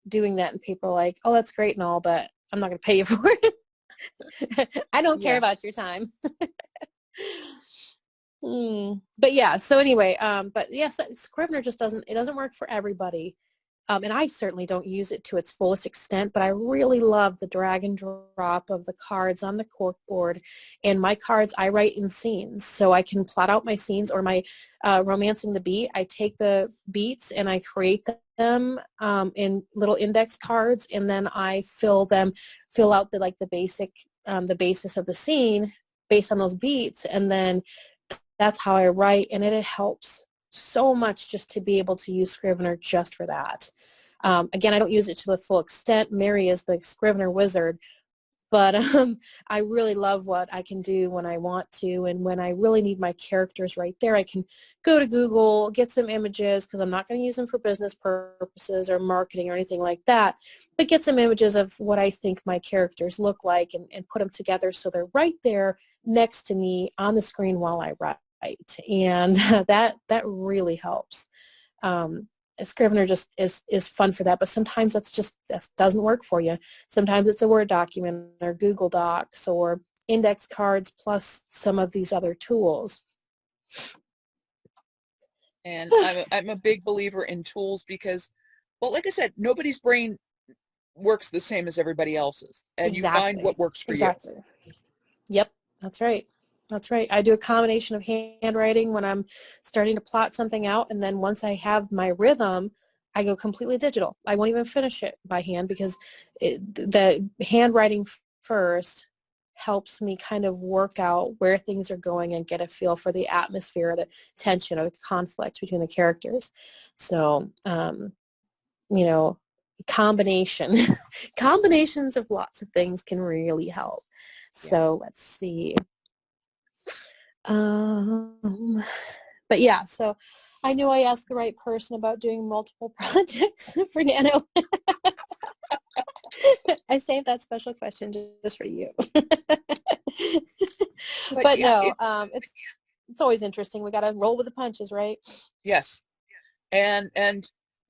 doing that, and people are like, oh, that's great and all, but I'm not going to pay you for it. I don't care about your time. But yeah, so anyway, but yes, Scrivener just doesn't work for everybody. And I certainly don't use it to its fullest extent, but I really love the drag and drop of the cards on the corkboard. And my cards, I write in scenes, so I can plot out my scenes, or my romancing the beat. I take the beats and I create them in little index cards, and then I fill out the basis of the scene based on those beats, and then that's how I write, and it helps so much just to be able to use Scrivener just for that. Again, I don't use it to the full extent. Mary is the Scrivener wizard, but I really love what I can do when I want to, and when I really need my characters right there, I can go to Google, get some images, because I'm not going to use them for business purposes or marketing or anything like that, but get some images of what I think my characters look like, and put them together so they're right there next to me on the screen while I write. And that really helps. Scrivener just is fun for that, but sometimes that doesn't work for you. Sometimes it's a Word document or Google Docs or index cards plus some of these other tools. And I'm a big believer in tools because, well, like I said, nobody's brain works the same as everybody else's, and you find what works for you. Yep, that's right. That's right. I do a combination of handwriting when I'm starting to plot something out, and then once I have my rhythm, I go completely digital. I won't even finish it by hand, because the handwriting first helps me kind of work out where things are going and get a feel for the atmosphere, the tension, or the conflict between the characters. So, you know, combinations of lots of things can really help. So let's see. But yeah, so I knew I asked the right person about doing multiple projects for Nano. I saved that special question just for you. But yeah, no, it's always interesting. We got to roll with the punches, right? Yes. And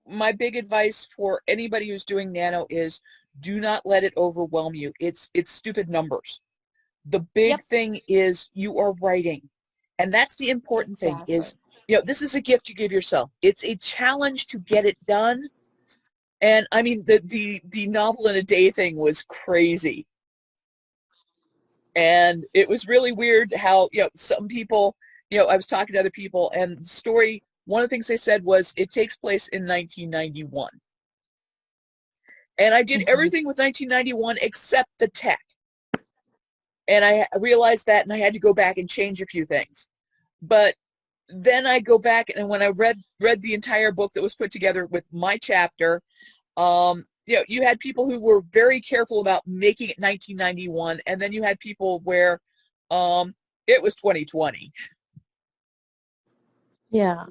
my big advice for anybody who's doing Nano is, do not let it overwhelm you. It's stupid numbers. The big thing is you are writing. And that's the important thing is, you know, this is a gift you give yourself. It's a challenge to get it done. And I mean, the novel in a day thing was crazy. And it was really weird how, you know, some people, you know, I was talking to other people, and the story, one of the things they said was it takes place in 1991. And I did everything with 1991 except the tech. And I realized that, and I had to go back and change a few things. But then I go back, and when I read the entire book that was put together with my chapter, you know, you had people who were very careful about making it 1991, and then you had people where it was 2020. Yeah.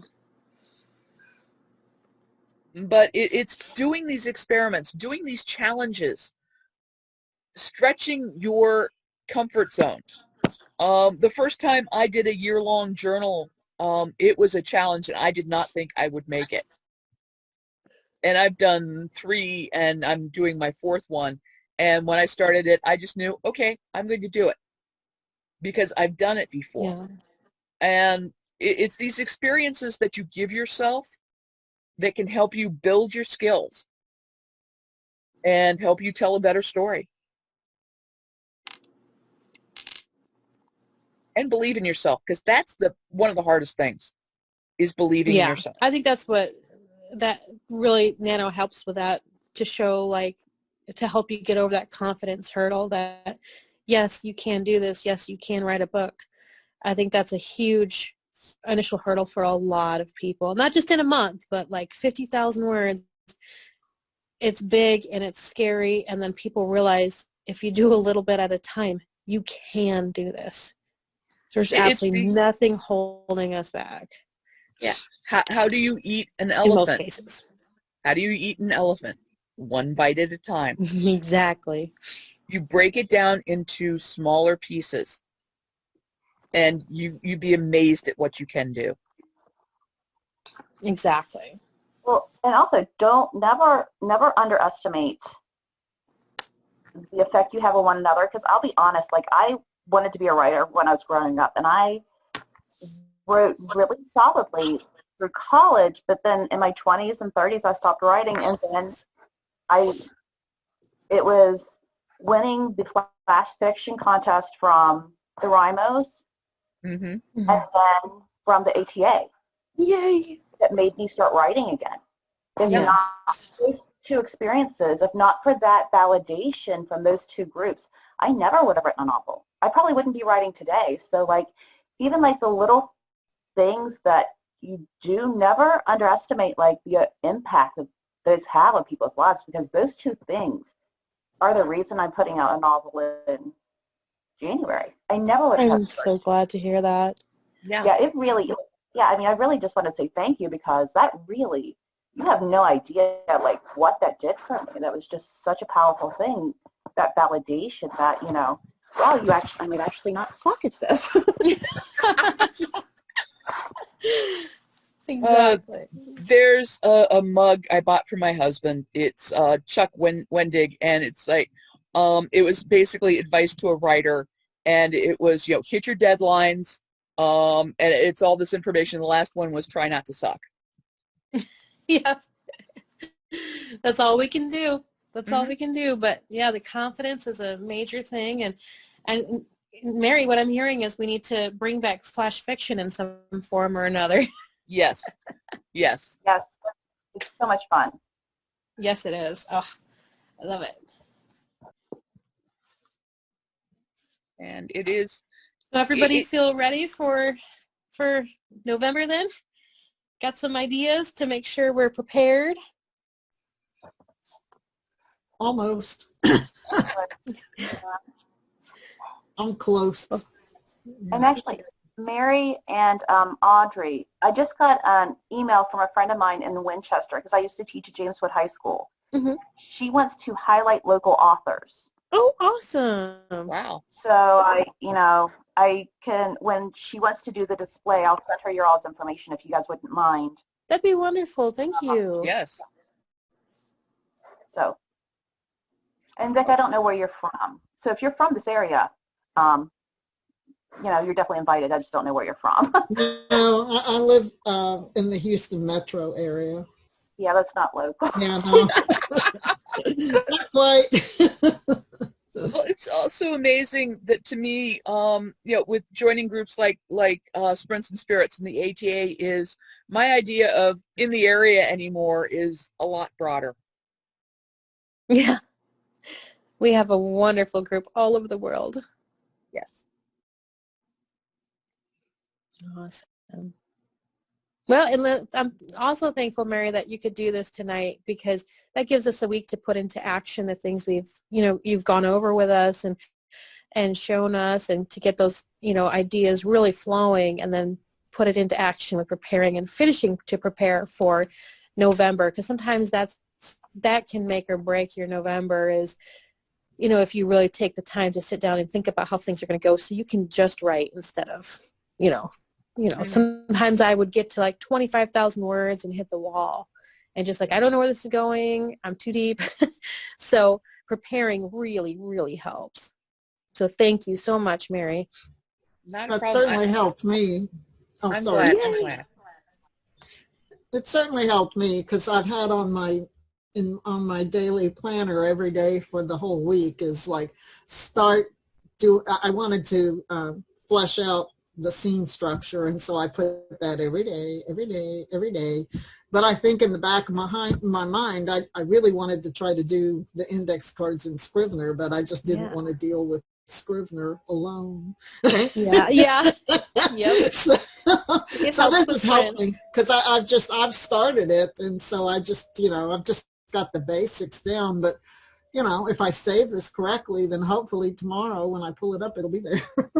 but it's doing these experiments, doing these challenges, stretching your comfort zone. The first time I did a year-long journal, it was a challenge, and I did not think I would make it. And I've done 3, and I'm doing my 4th one. And when I started it, I just knew, okay, I'm going to do it because I've done it before. Yeah. And it's these experiences that you give yourself that can help you build your skills and help you tell a better story. And believe in yourself, because that's one of the hardest things, is believing in yourself. I think that's what that really Nano helps with, that to show, like, to help you get over that confidence hurdle that yes, you can do this, yes, you can write a book. I think that's a huge initial hurdle for a lot of people, not just in a month, but like 50,000 words. It's big and it's scary, and then people realize if you do a little bit at a time, you can do this. There's absolutely nothing holding us back. Yeah. How do you eat an elephant? In most cases. How do you eat an elephant? One bite at a time. Exactly. You break it down into smaller pieces, and you'd be amazed at what you can do. Exactly. Well, and also never underestimate the effect you have on one another, because I'll be honest, like, I wanted to be a writer when I was growing up, and I wrote really solidly through college, but then in my 20s and 30s I stopped writing, and then it was winning the flash fiction contest from the Rhymos, and then from the ATA. Yay! That made me start writing again. If not those 2 experiences, if not for that validation from those 2 groups, I never would have written a novel. I probably wouldn't be writing today. So, like, even like the little things that you do, never underestimate, like, the impact that those have on people's lives, because those 2 things are the reason I'm putting out a novel in January. I never would have. I'm so glad to hear that. Yeah, it really, I mean, I really just want to say thank you, because that really, you have no idea, like, what that did for me. That was just such a powerful thing, that validation that, you know, wow, you actually might actually not suck at this. Exactly. There's a mug I bought for my husband. It's Chuck Wendig, and it's like, it was basically advice to a writer, and it was, you know, hit your deadlines, and it's all this information. The last one was try not to suck. Yeah. That's all we can do. That's all we can do. But yeah, the confidence is a major thing. And Mary, what I'm hearing is we need to bring back flash fiction in some form or another. Yes. Yes. Yes. It's so much fun. Yes, it is. Oh, I love it. And it is. So everybody feel ready for November then? Got some ideas to make sure we're prepared? Almost. I'm close. And actually, Mary and Audrey, I just got an email from a friend of mine in Winchester, because I used to teach at James Wood High School. She wants to highlight local authors. Oh, awesome. Wow. So I can, when she wants to do the display, I'll send her your all's information if you guys wouldn't mind. That'd be wonderful. Thank you. Yes. So, and Vic, I don't know where you're from. So if you're from this area, you're definitely invited. I just don't know where you're from. No, I live in the Houston metro area. Yeah, that's not local. Yeah, no. Not quite. Well, it's also amazing that, to me, with joining groups like Sprints and Spirits and the ATA, is my idea of in the area anymore is a lot broader. Yeah. We have a wonderful group all over the world. Yes. Awesome. Well, and I'm also thankful, Mary, that you could do this tonight, because that gives us a week to put into action the things you've gone over with us and shown us, and to get those, ideas really flowing, and then put it into action with preparing and finishing to prepare for November, because sometimes that can make or break your November is, you know, if you really take the time to sit down and think about how things are going to go, so you can just write instead of, sometimes I would get to like 25,000 words and hit the wall and just like, I don't know where this is going. I'm too deep. So preparing really, really helps. So thank you so much, Mary. Not a That problem. certainly helped me. Oh, I'm sorry. glad. I'm glad. It certainly helped me because I've had on my daily planner every day for the whole week is like I wanted to flesh out the scene structure, and so I put that every day. But I think in the back of my mind, I really wanted to try to do the index cards in Scrivener, but I just didn't want to deal with Scrivener alone. Yeah. Yep. So this has helped me because I've started it, and so I've just got the basics down. But if I save this correctly, then hopefully tomorrow when I pull it up, it'll be there.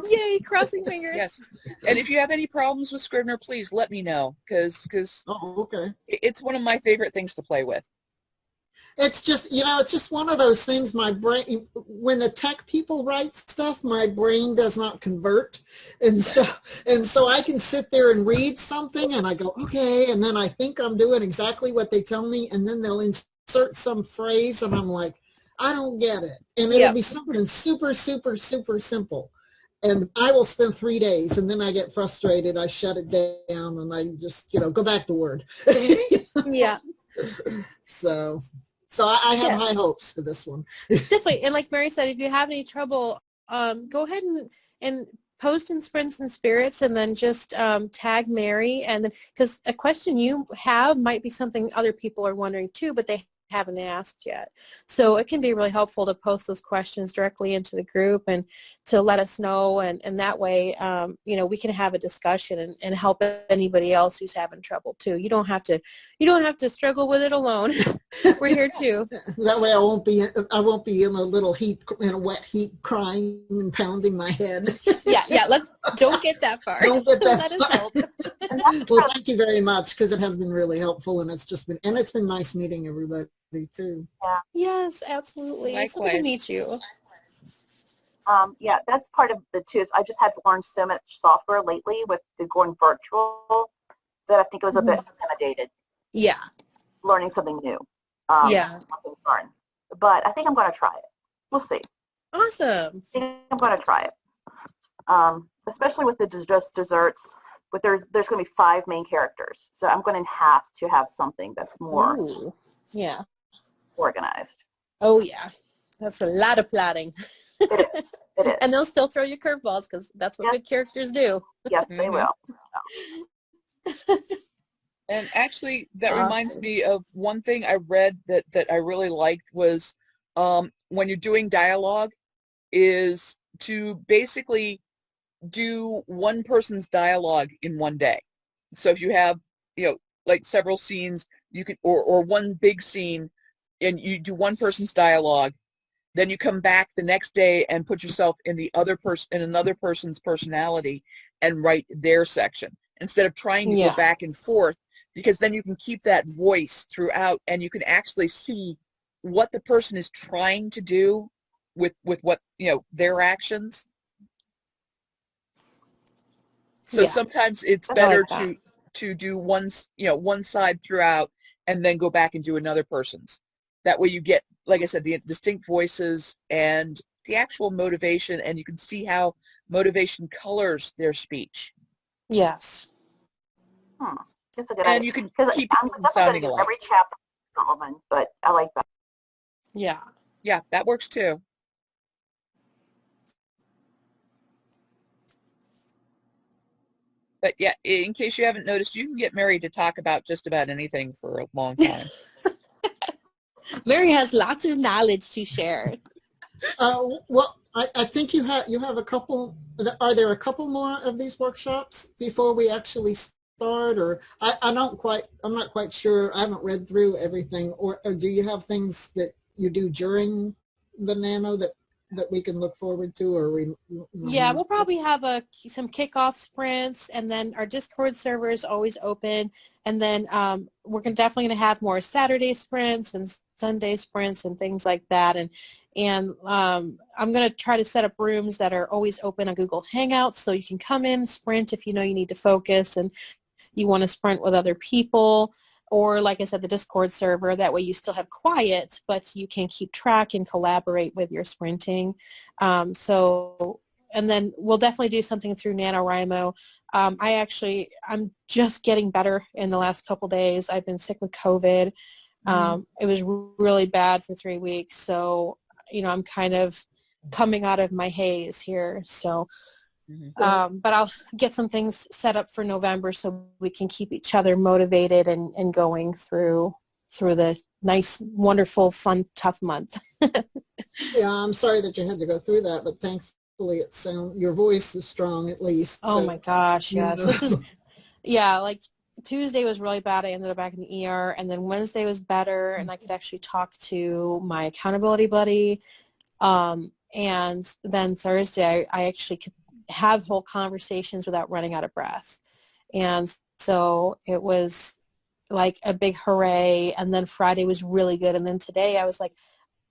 Yay! Crossing fingers. Yes. And if you have any problems with Scrivener, please let me know because okay. It's one of my favorite things to play with. It's just one of those things. My brain, when the tech people write stuff, my brain does not convert, and so I can sit there and read something, and I go, okay, and then I think I'm doing exactly what they tell me, and then they'll insert some phrase, and I'm like, I don't get it, and it'll be something super, super, super simple, and I will spend 3 days, and then I get frustrated. I shut it down, and I just go back to Word. Yeah. So I have high hopes for this one. Definitely. And like Mary said, if you have any trouble, go ahead and post in Sprints and Spirits, and then just tag Mary. And then, because a question you have might be something other people are wondering too, but they haven't asked yet. So it can be really helpful to post those questions directly into the group and to let us know. And that way, we can have a discussion and help anybody else who's having trouble too. You don't have to struggle with it alone. We're here too. That way I won't be in a wet heap crying and pounding my head. Yeah. Don't get that far. Don't get that Let far. us help. Well, thank you very much, because it has been really helpful, and it's been nice meeting everybody too. Yes, absolutely. Likewise. So good to meet you. That's part of the too. I just had to learn so much software lately with the going virtual that I think it was a bit intimidated. Yeah. Learning something new. Something fun. But I think I'm going to try it. We'll see. Awesome. I think I'm going to try it. Especially with the just desserts. But there's going to be 5 main characters, so I'm going to have something that's more organized. Oh yeah, that's a lot of plotting. It is. And they'll still throw you curveballs because that's what good characters do. Yes, they will. And actually, that reminds me of one thing I read that I really liked was when you're doing dialogue is to basically do one person's dialogue in one day. So if you have, like several scenes, you could, or one big scene, and you do one person's dialogue, then you come back the next day and put yourself in another person's personality and write their section instead of trying to go back and forth, because then you can keep that voice throughout and you can actually see what the person is trying to do with what, their actions. So sometimes it's better to do one side throughout and then go back and do another person's. That way you get, like I said, the distinct voices and the actual motivation, and you can see how motivation colors their speech. Yes. That's a good and idea. you can keep I'm them sounding alike. Every chapter is relevant, but I like that. Yeah. Yeah, that works too. But yeah, in case you haven't noticed, you can get Mary to talk about just about anything for a long time. Mary has lots of knowledge to share. Well, I think you have a couple. Are there a couple more of these workshops before we actually start, or I'm not quite sure. I haven't read through everything. Or do you have things that you do during the Nano that that we can look forward to, or Yeah, we'll probably have some kickoff sprints, and then our Discord server is always open. And then we're definitely going to have more Saturday sprints and Sunday sprints and things like that. And I'm going to try to set up rooms that are always open on Google Hangouts, so you can come in, sprint if you know you need to focus and you want to sprint with other people. Or, like I said, the Discord server. That way you still have quiet, but you can keep track and collaborate with your sprinting. And then we'll definitely do something through NaNoWriMo. I'm just getting better in the last couple days. I've been sick with COVID. It was really bad for 3 weeks. So, I'm kind of coming out of my haze here. So, but I'll get some things set up for November so we can keep each other motivated and going through the nice, wonderful, fun, tough month. Yeah, I'm sorry that you had to go through that, but thankfully your voice is strong at least. Oh so, my gosh, yes. You know. This is, like Tuesday was really bad. I ended up back in the ER, and then Wednesday was better, and I could actually talk to my accountability buddy. And then Thursday, I actually could have whole conversations without running out of breath. And so it was like a big hooray. And then Friday was really good. And then today I was like,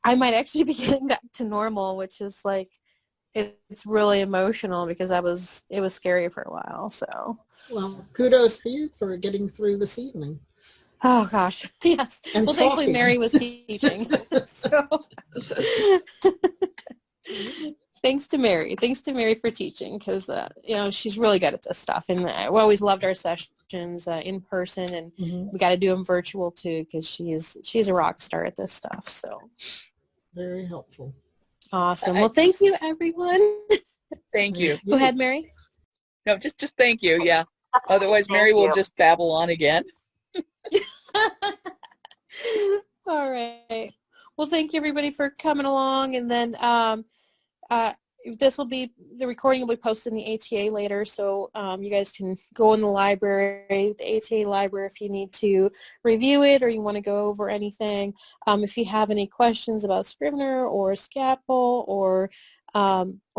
I might actually be getting back to normal, which is like, it's really emotional because it was scary for a while. So, well, kudos for you for getting through this evening. Oh gosh, yes. And well, talking. Thankfully Mary was teaching. So. Thanks to Mary for teaching, because she's really good at this stuff, and we always loved our sessions in person, and we got to do them virtual too, because she's a rock star at this stuff. So very helpful. Awesome. Well, thank you, everyone. Thank you. Go ahead, Mary. No, just thank you. Yeah. Otherwise, Mary will just babble on again. All right. Well, thank you, everybody, for coming along, and then the recording will be posted in the ATA later, so you guys can go in the library, the ATA library, if you need to review it or you want to go over anything. If you have any questions about Scrivener or Scapple or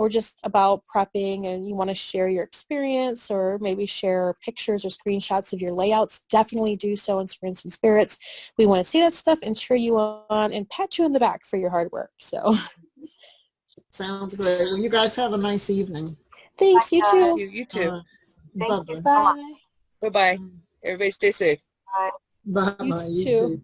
just about prepping and you want to share your experience or maybe share pictures or screenshots of your layouts, definitely do so in Sprints and Spirits. We want to see that stuff and cheer you on and pat you on the back for your hard work. So. Sounds great. Well, you guys have a nice evening. Thanks, you too. You too. Thank you. Bye. Bye-bye. Everybody stay safe. Bye. Bye. You too.